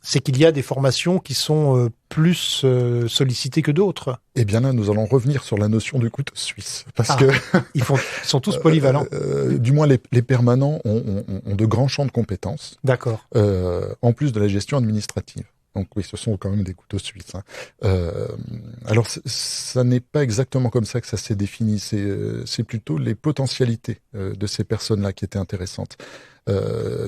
c'est qu'il y a des formations qui sont plus sollicitées que d'autres. Eh bien là, nous allons revenir sur la notion du couteau suisse. Parce que ils sont tous polyvalents. Du moins, les permanents ont de grands champs de compétences. D'accord. En plus de la gestion administrative. Donc oui, ce sont quand même des couteaux suisses. Alors, ça n'est pas exactement comme ça que ça s'est défini. C'est plutôt les potentialités de ces personnes-là qui étaient intéressantes.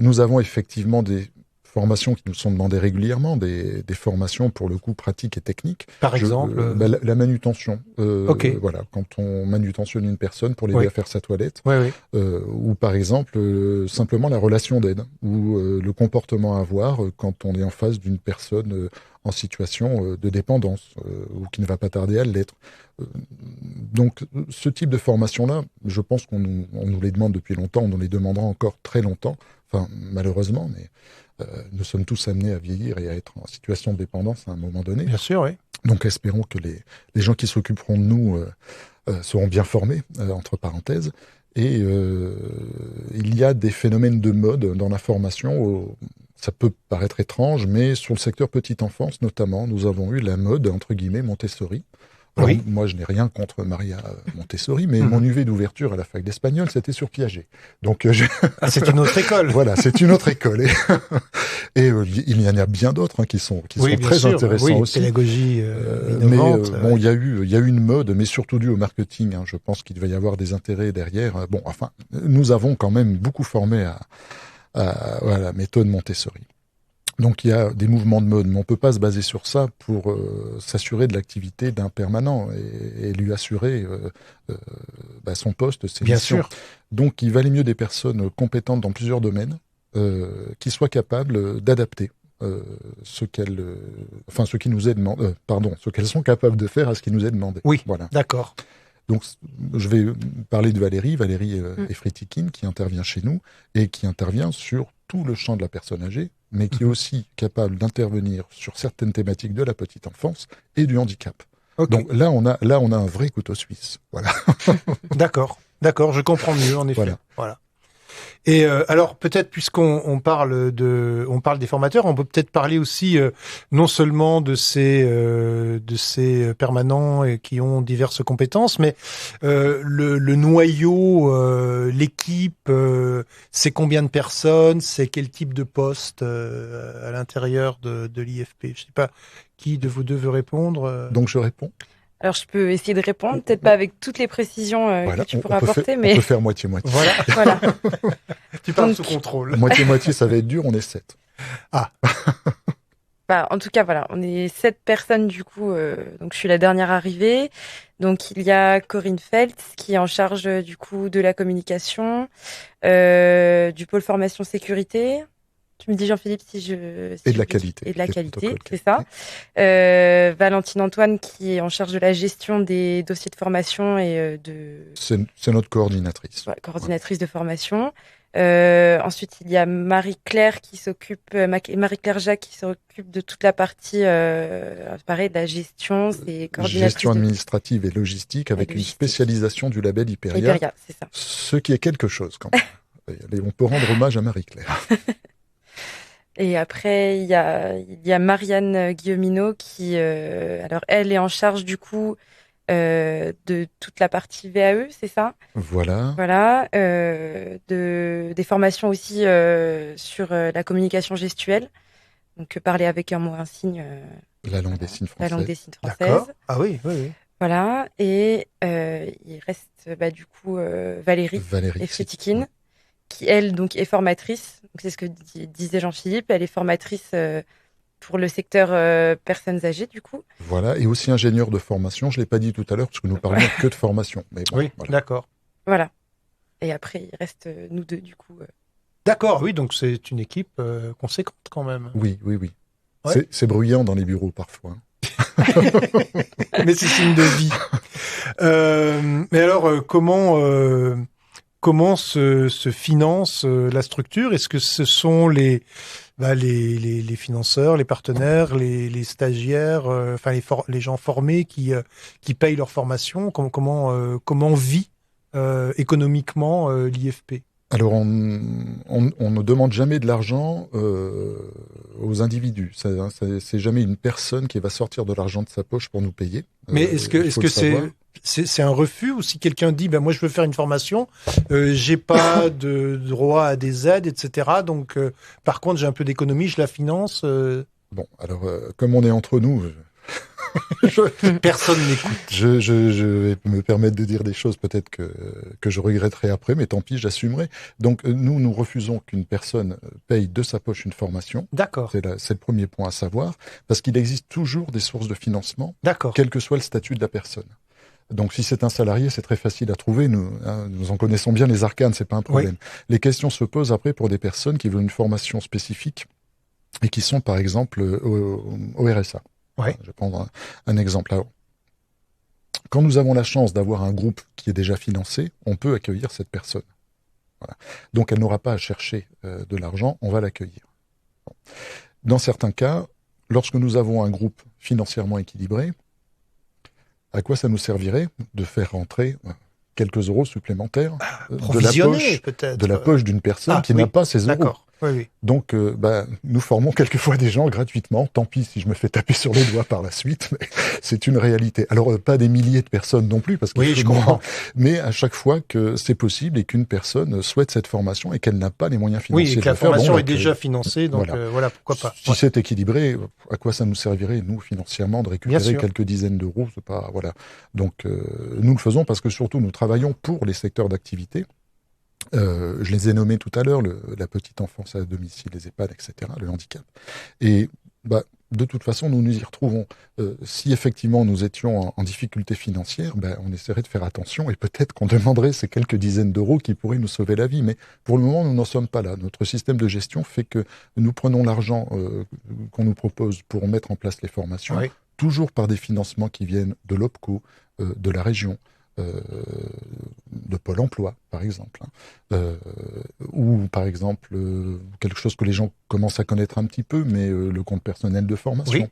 Nous avons effectivement des formations qui nous sont demandées régulièrement, des formations pour le coup pratiques et techniques. Par exemple la manutention. Okay. Voilà, quand on manutentionne une personne pour l'aider à faire sa toilette. Oui. Ou par exemple, simplement la relation d'aide, ou le comportement à avoir quand on est en face d'une personne en situation de dépendance, ou qui ne va pas tarder à l'être. Donc, ce type de formation-là, je pense qu'on nous les demande depuis longtemps, on nous les demandera encore très longtemps, enfin, malheureusement, mais nous sommes tous amenés à vieillir et à être en situation de dépendance à un moment donné. Bien sûr, oui. Donc, espérons que les gens qui s'occuperont de nous seront bien formés, entre parenthèses. Et il y a des phénomènes de mode dans la formation. Ça peut paraître étrange, mais sur le secteur petite enfance, notamment, nous avons eu la mode, entre guillemets, Montessori. Alors, oui. Moi, je n'ai rien contre Maria Montessori, mais mon UV d'ouverture à la fac d'espagnol, c'était sur Piaget. Donc, c'est une autre école. Voilà, c'est une autre école. Et il y en a bien d'autres qui sont très intéressants aussi. Pédagogie innovante. Mais bon, il y a eu une mode, mais surtout due au marketing. Je pense qu'il devait y avoir des intérêts derrière. Bon, enfin, nous avons quand même beaucoup formé à la méthode Montessori. Donc il y a des mouvements de mode, mais on peut pas se baser sur ça pour s'assurer de l'activité d'un permanent et lui assurer son poste, ses missions. Sûr. Donc il valait mieux des personnes compétentes dans plusieurs domaines qui soient capables d'adapter ce qu'elles sont capables de faire à ce qui nous est demandé. Oui, voilà. D'accord. Donc, je vais parler de Valérie Efretikin, qui intervient chez nous et qui intervient sur tout le champ de la personne âgée, mais qui est aussi capable d'intervenir sur certaines thématiques de la petite enfance et du handicap. Okay. Donc là, on a un vrai couteau suisse. Voilà. D'accord, je comprends mieux en effet. Voilà. Et alors peut-être puisqu'on parle des formateurs, on peut peut-être parler aussi non seulement de ces permanents qui ont diverses compétences, mais le noyau, l'équipe, c'est combien de personnes, c'est quel type de poste à l'intérieur de l'IFP. Je sais pas qui de vous deux veut répondre. Donc je réponds. Alors, je peux essayer de répondre, peut-être pas avec toutes les précisions que tu pourras apporter, mais... On peut faire moitié-moitié. Voilà. Tu parles sous contrôle. Moitié-moitié, ça va être dur, on est 7. Ah. En tout cas, voilà, on est 7 personnes du coup, donc je suis la dernière arrivée. Donc, il y a Corinne Feltz qui est en charge du coup de la communication, du pôle formation sécurité. Tu me dis, Jean-Philippe, et de la qualité. Et de la qualité, c'est ça. Valentine Antoine, qui est en charge de la gestion des dossiers de formation et C'est notre coordinatrice. Coordinatrice de formation. Ensuite, il y a Marie-Claire Marie-Claire Jacques qui s'occupe de toute la partie, pareil, de la gestion, c'est coordinatrice. Gestion administrative et logistique avec une spécialisation du label Hyperia. Hyperia, c'est ça. Ce qui est quelque chose quand même. On peut rendre hommage à Marie-Claire. Et après, il y a Marianne Guilleminot qui, alors elle est en charge du coup de toute la partie VAE, c'est ça? Voilà. Des formations aussi sur la communication gestuelle. Donc parler avec un mot, un signe. La langue des signes française. La langue des signes française. D'accord. Ah oui. Voilà. Et il reste du coup Valérie Efretikine, qui elle donc est formatrice. Donc c'est ce que disait Jean-Philippe. Elle est formatrice pour le secteur personnes âgées, du coup. Voilà, et aussi ingénieur de formation. Je ne l'ai pas dit tout à l'heure, parce que nous parlions que de formation. Mais bon, oui, voilà. D'accord. Voilà. Et après, il reste nous deux, du coup. D'accord, oui, donc c'est une équipe conséquente quand même. Oui. Ouais. C'est bruyant dans les bureaux, parfois. Mais c'est signe de vie. Mais alors, comment se finance la structure? Est-ce que ce sont les financeurs, les partenaires, les stagiaires, les gens formés qui payent leur formation? Comment vit économiquement l'IFP? Alors, on ne demande jamais de l'argent aux individus. C'est jamais une personne qui va sortir de l'argent de sa poche pour nous payer. Mais est-ce que c'est un refus, ou si quelqu'un dit moi je veux faire une formation, j'ai pas de droit à des aides, etc. Donc par contre j'ai un peu d'économie, je la finance. Bon, alors comme on est entre nous. Personne n'écoute. Je vais me permettre de dire des choses peut-être que je regretterai après, mais tant pis, j'assumerai. Donc nous refusons qu'une personne paye de sa poche une formation. D'accord. C'est le premier point à savoir, parce qu'il existe toujours des sources de financement, quel que soit le statut de la personne. Donc si c'est un salarié, c'est très facile à trouver. Nous en connaissons bien les arcanes, c'est pas un problème. Oui. Les questions se posent après pour des personnes qui veulent une formation spécifique et qui sont par exemple au RSA. Ouais. Je vais prendre un exemple. Alors, quand nous avons la chance d'avoir un groupe qui est déjà financé, on peut accueillir cette personne. Voilà. Donc elle n'aura pas à chercher de l'argent, on va l'accueillir. Bon. Dans certains cas, lorsque nous avons un groupe financièrement équilibré, à quoi ça nous servirait de faire rentrer quelques euros supplémentaires de la poche d'une personne qui n'a pas ces euros? Oui. Donc, nous formons quelquefois des gens gratuitement. Tant pis si je me fais taper sur les doigts par la suite, mais c'est une réalité. Alors, pas des milliers de personnes non plus, parce que je comprends. Mais à chaque fois que c'est possible et qu'une personne souhaite cette formation et qu'elle n'a pas les moyens financiers et que la formation est déjà financée, donc voilà, pourquoi pas. Si c'est équilibré, à quoi ça nous servirait, nous, financièrement, de récupérer quelques dizaines d'euros? C'est pas, voilà. Donc, nous le faisons parce que surtout, nous travaillons pour les secteurs d'activité. Je les ai nommés tout à l'heure, la petite enfance à domicile, les EHPAD, etc., le handicap. Et de toute façon, nous nous y retrouvons. Si effectivement nous étions en difficulté financière, on essaierait de faire attention et peut-être qu'on demanderait ces quelques dizaines d'euros qui pourraient nous sauver la vie. Mais pour le moment, nous n'en sommes pas là. Notre système de gestion fait que nous prenons l'argent qu'on nous propose pour mettre en place les formations, toujours par des financements qui viennent de l'OPCO, de la région, de Pôle emploi, par exemple, ou par exemple quelque chose que les gens commencent à connaître un petit peu, mais le compte personnel de formation.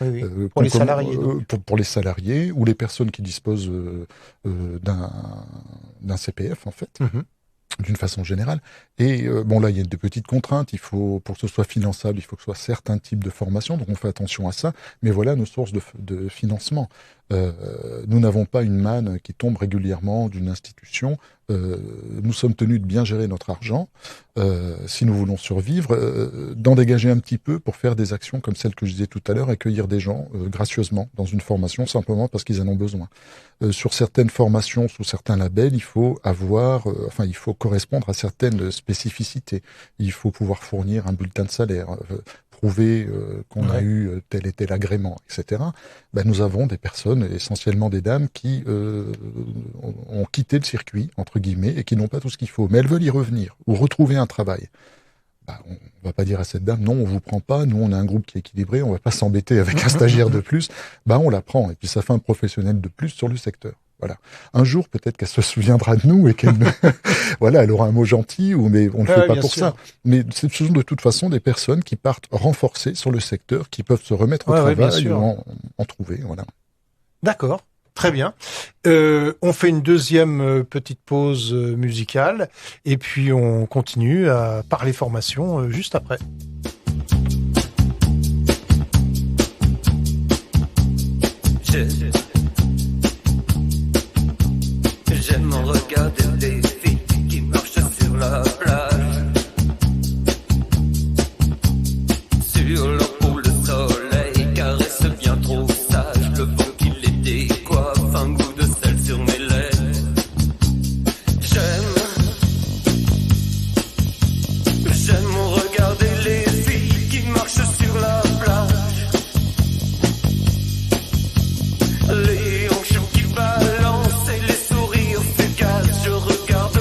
Oui. Pour les salariés. Pour les salariés ou les personnes qui disposent d'un CPF, en fait. D'une façon générale. Et là, il y a des petites contraintes. Pour que ce soit finançable, il faut que ce soit certains types de formations. Donc, on fait attention à ça. Mais voilà nos sources de financement. Nous n'avons pas une manne qui tombe régulièrement d'une institution. Nous sommes tenus de bien gérer notre argent, si nous voulons survivre, d'en dégager un petit peu pour faire des actions comme celle que je disais tout à l'heure, accueillir des gens gracieusement dans une formation, simplement parce qu'ils en ont besoin. Sur certaines formations, sous certains labels, il faut il faut correspondre à certaines spécificités. Il faut pouvoir fournir un bulletin de salaire, prouver qu'on a eu tel et tel agrément, etc. Nous avons des personnes, essentiellement des dames, qui ont quitté le circuit, entre guillemets, et qui n'ont pas tout ce qu'il faut. Mais elles veulent y revenir, ou retrouver un travail. On va pas dire à cette dame, non, on vous prend pas, nous on a un groupe qui est équilibré, on va pas s'embêter avec un stagiaire de plus. On la prend, et puis ça fait un professionnel de plus sur le secteur. Voilà. Un jour, peut-être qu'elle se souviendra de nous et qu'elle voilà, elle aura un mot gentil, mais on ne le fait pas pour ça. Mais ce sont de toute façon des personnes qui partent renforcées sur le secteur, qui peuvent se remettre au travail ou en trouver. Voilà. D'accord. Très bien. On fait une deuxième petite pause musicale et puis on continue à parler formation juste après. J'aime regarder les filles qui marchent sur la plage. Sur leur peau le soleil caresse bien trop sage. Le vent qui les décoiffe, un goût de sel sur mes lèvres. J'aime regarder les filles qui marchent sur la plage. Les hanches qui balancent et les sourires fugaces. Je regarde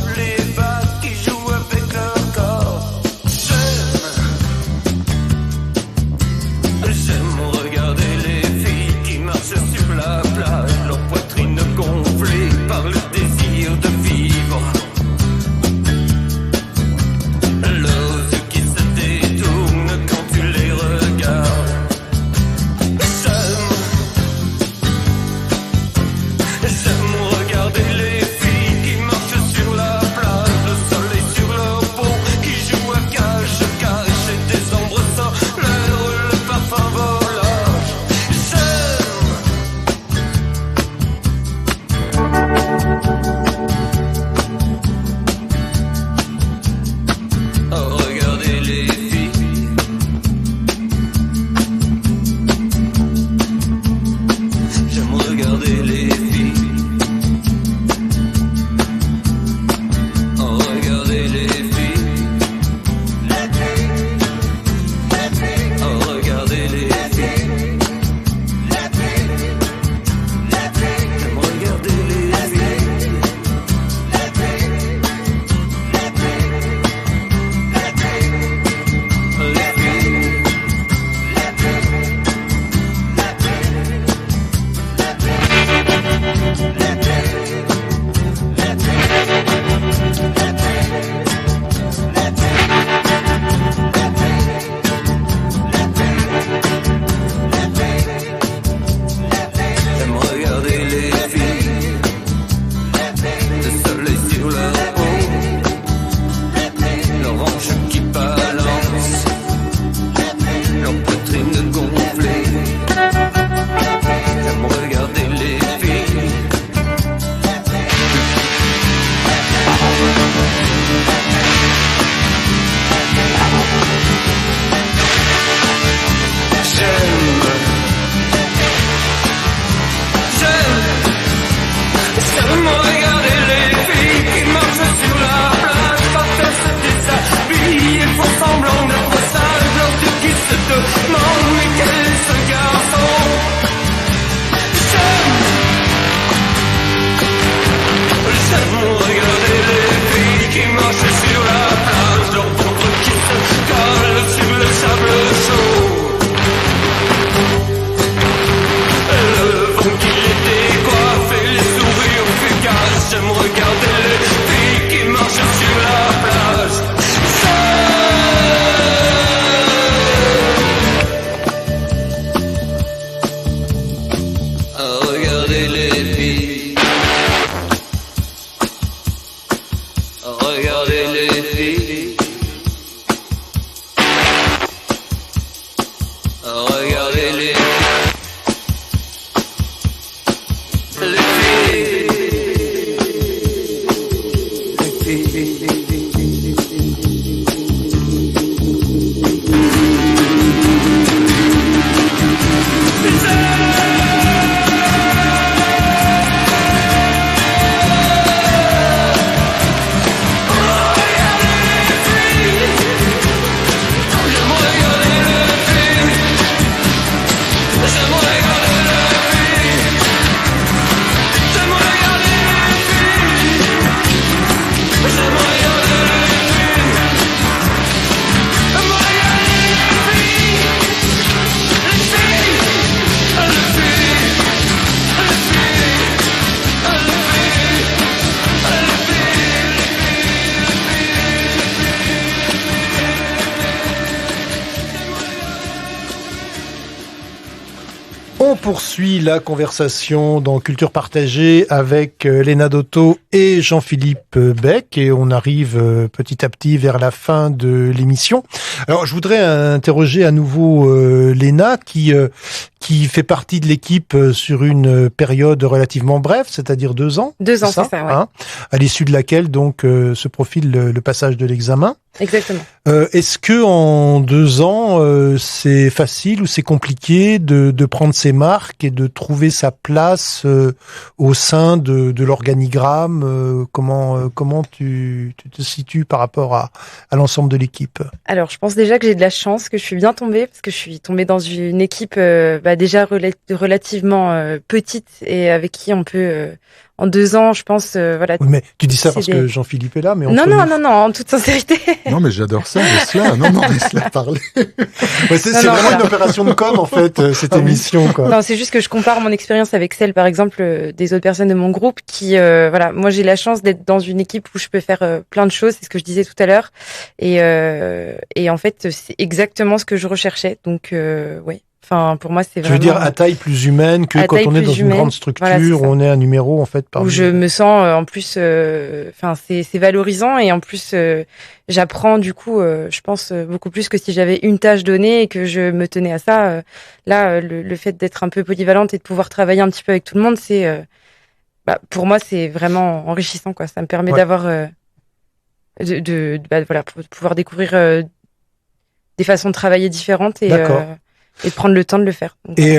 poursuit la conversation dans Culture Partagée avec Léna Dotto et Jean-Philippe Beck et on arrive petit à petit vers la fin de l'émission. Alors je voudrais interroger à nouveau Léna qui fait partie de l'équipe sur une période relativement brève, c'est-à-dire 2 ans. 2 ans, c'est ça, ouais. À l'issue de laquelle donc se profile le passage de l'examen. Exactement. Est-ce que en 2 ans, c'est facile ou c'est compliqué de prendre ses marques et de trouver sa place au sein de l'organigramme comment tu te situes par rapport à l'ensemble de l'équipe? Alors, je pense déjà que j'ai de la chance, que je suis bien tombée, parce que je suis tombée dans une équipe déjà relativement petite et avec qui on peut... en 2 ans, je pense, voilà. Oui, mais tu dis ça parce que Jean-Philippe est là, mais non, en toute sincérité. Non, mais j'adore ça, laisse-la. Non, laisse-la parler. C'est vraiment une opération de com, en fait, cette émission, quoi. Non, c'est juste que je compare mon expérience avec celle, par exemple, des autres personnes de mon groupe qui, voilà, moi, j'ai la chance d'être dans une équipe où je peux faire plein de choses, c'est ce que je disais tout à l'heure. Et en fait, c'est exactement ce que je recherchais. Donc, ouais. Enfin, pour moi, c'est vraiment... Je veux dire, à taille plus humaine que quand on est dans une grande structure, voilà, où on est un numéro, en fait, où je me sens, en plus, enfin, c'est valorisant et en plus, j'apprends, du coup, je pense, beaucoup plus que si j'avais une tâche donnée et que je me tenais à ça. Là, le fait d'être un peu polyvalente et de pouvoir travailler un petit peu avec tout le monde, c'est, pour moi, c'est vraiment enrichissant, quoi. Ça me permet d'avoir, voilà, pour pouvoir découvrir des façons de travailler différentes et de prendre le temps de le faire. Donc, et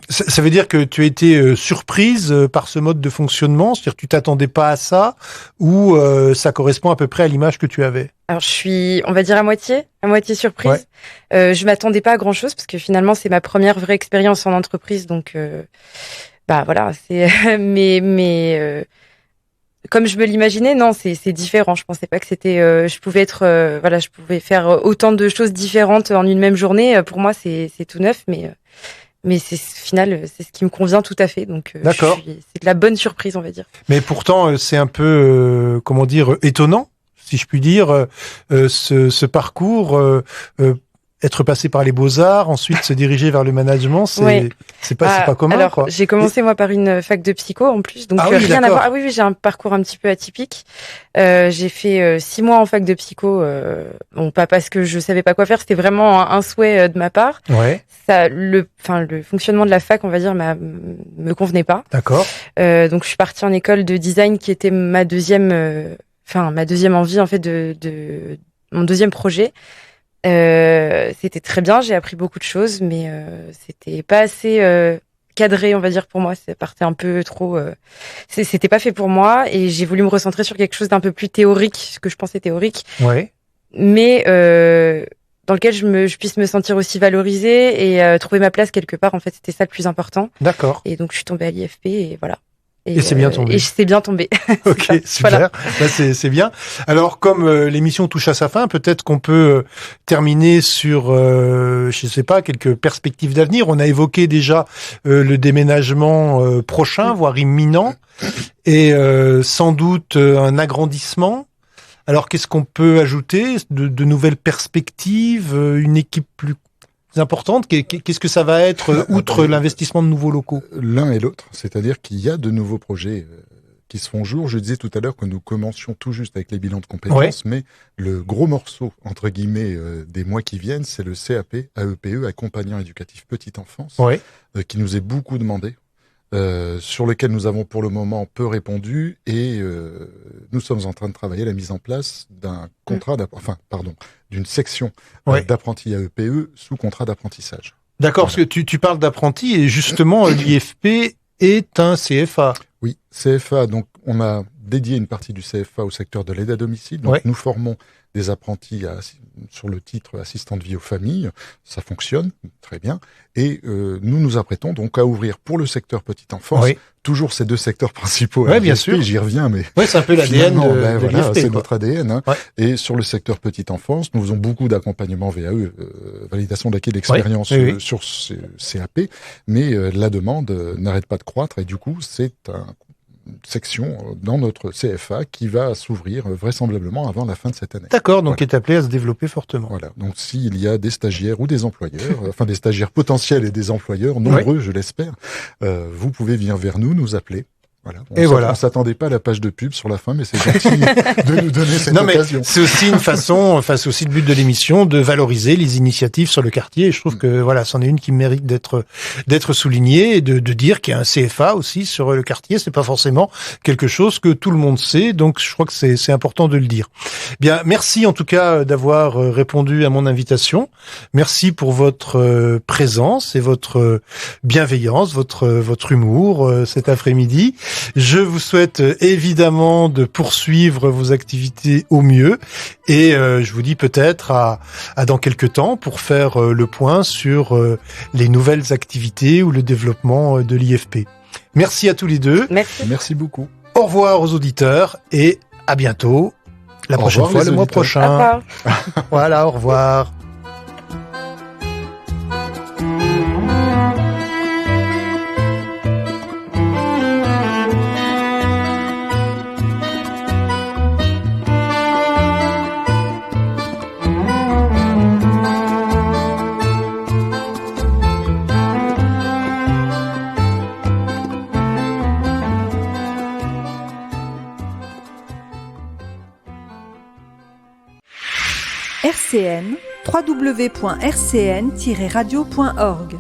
ça veut dire que tu as été surprise par ce mode de fonctionnement, c'est-à-dire que tu t'attendais pas à ça, ou ça correspond à peu près à l'image que tu avais? Alors je suis, on va dire à moitié surprise. Ouais. Je m'attendais pas à grand-chose parce que finalement c'est ma première vraie expérience en entreprise, donc voilà, c'est mais comme je me l'imaginais, non, c'est différent. Je pensais pas que c'était, je pouvais être, voilà, je pouvais faire autant de choses différentes en une même journée. Pour moi, c'est tout neuf, mais c'est au final, c'est ce qui me convient tout à fait. Donc, d'accord. C'est de la bonne surprise, on va dire. Mais pourtant, c'est un peu, comment dire, étonnant, si je puis dire, ce parcours. Être passé par les beaux-arts, ensuite se diriger vers le management, c'est pas commun, alors, quoi. J'ai commencé moi par une fac de psycho en plus, donc rien à voir. Ah oui, j'ai un parcours un petit peu atypique. J'ai fait 6 mois en fac de psycho, bon pas parce que je savais pas quoi faire, c'était vraiment un souhait de ma part. Ouais. Ça, le fonctionnement de la fac, on va dire, me convenait pas. D'accord. Donc je suis partie en école de design qui était ma deuxième envie en fait de mon deuxième projet. C'était très bien, j'ai appris beaucoup de choses, mais c'était pas assez cadré, on va dire, pour moi. Ça partait un peu trop. C'était pas fait pour moi, et j'ai voulu me recentrer sur quelque chose d'un peu plus théorique, ce que je pensais théorique. Ouais. Mais dans lequel je puisse me sentir aussi valorisée et trouver ma place quelque part. En fait, c'était ça le plus important. D'accord. Et donc je suis tombée à l'IFP et voilà. Et c'est bien tombé. Et c'est bien tombé. Ok, ça. Super. Voilà. C'est bien. Alors, comme l'émission touche à sa fin, peut-être qu'on peut terminer sur, je sais pas, quelques perspectives d'avenir. On a évoqué déjà le déménagement prochain, voire imminent, et sans doute un agrandissement. Alors, qu'est-ce qu'on peut ajouter? De nouvelles perspectives, une équipe plus importante. Qu'est-ce que ça va être, outre l'investissement de nouveaux locaux? L'un et l'autre, c'est-à-dire qu'il y a de nouveaux projets qui se font jour. Je disais tout à l'heure que nous commencions tout juste avec les bilans de compétences, mais le gros morceau, entre guillemets, des mois qui viennent, c'est le CAP, AEPE, accompagnant éducatif petite enfance, qui nous est beaucoup demandé, sur lequel nous avons pour le moment peu répondu, et nous sommes en train de travailler la mise en place d'un contrat, d'une section d'apprentis AEPE sous contrat d'apprentissage. D'accord, parce que tu parles d'apprentis, et justement, l'IFP est un CFA. Oui, CFA, donc on a dédié une partie du CFA au secteur de l'aide à domicile. Donc nous formons des apprentis sur le titre assistant de vie aux familles. Ça fonctionne très bien. Et nous nous apprêtons donc à ouvrir pour le secteur petite enfance, toujours ces 2 secteurs principaux. Oui, bien sûr. J'y reviens, mais c'est un peu l'ADN de l'IFP, c'est notre ADN. Hein. Et sur le secteur petite enfance, nous faisons beaucoup d'accompagnement VAE, validation d'acquis d'expérience sur ce CAP, mais la demande n'arrête pas de croître, et du coup, c'est section dans notre CFA qui va s'ouvrir vraisemblablement avant la fin de cette année. D'accord, donc est appelé à se développer fortement. Voilà, donc s'il y a des stagiaires ou des employeurs, enfin des stagiaires potentiels et des employeurs, nombreux je l'espère, vous pouvez venir vers nous appeler. Voilà. On s'attendait pas à la page de pub sur la fin, mais c'est gentil de nous donner cette occasion. Mais c'est aussi une façon, c'est aussi le but de l'émission, de valoriser les initiatives sur le quartier. Et je trouve que voilà, c'en est une qui mérite d'être soulignée et de dire qu'il y a un CFA aussi sur le quartier. C'est pas forcément quelque chose que tout le monde sait, donc je crois que c'est important de le dire. Bien, merci en tout cas d'avoir répondu à mon invitation. Merci pour votre présence et votre bienveillance, votre humour cet après-midi. Je vous souhaite évidemment de poursuivre vos activités au mieux et je vous dis peut-être à dans quelques temps pour faire le point sur les nouvelles activités ou le développement de l'IFP. Merci à tous les deux. Merci beaucoup. Au revoir aux auditeurs et à bientôt la prochaine fois, le mois prochain. Voilà, au revoir. RCN, www.rcn-radio.org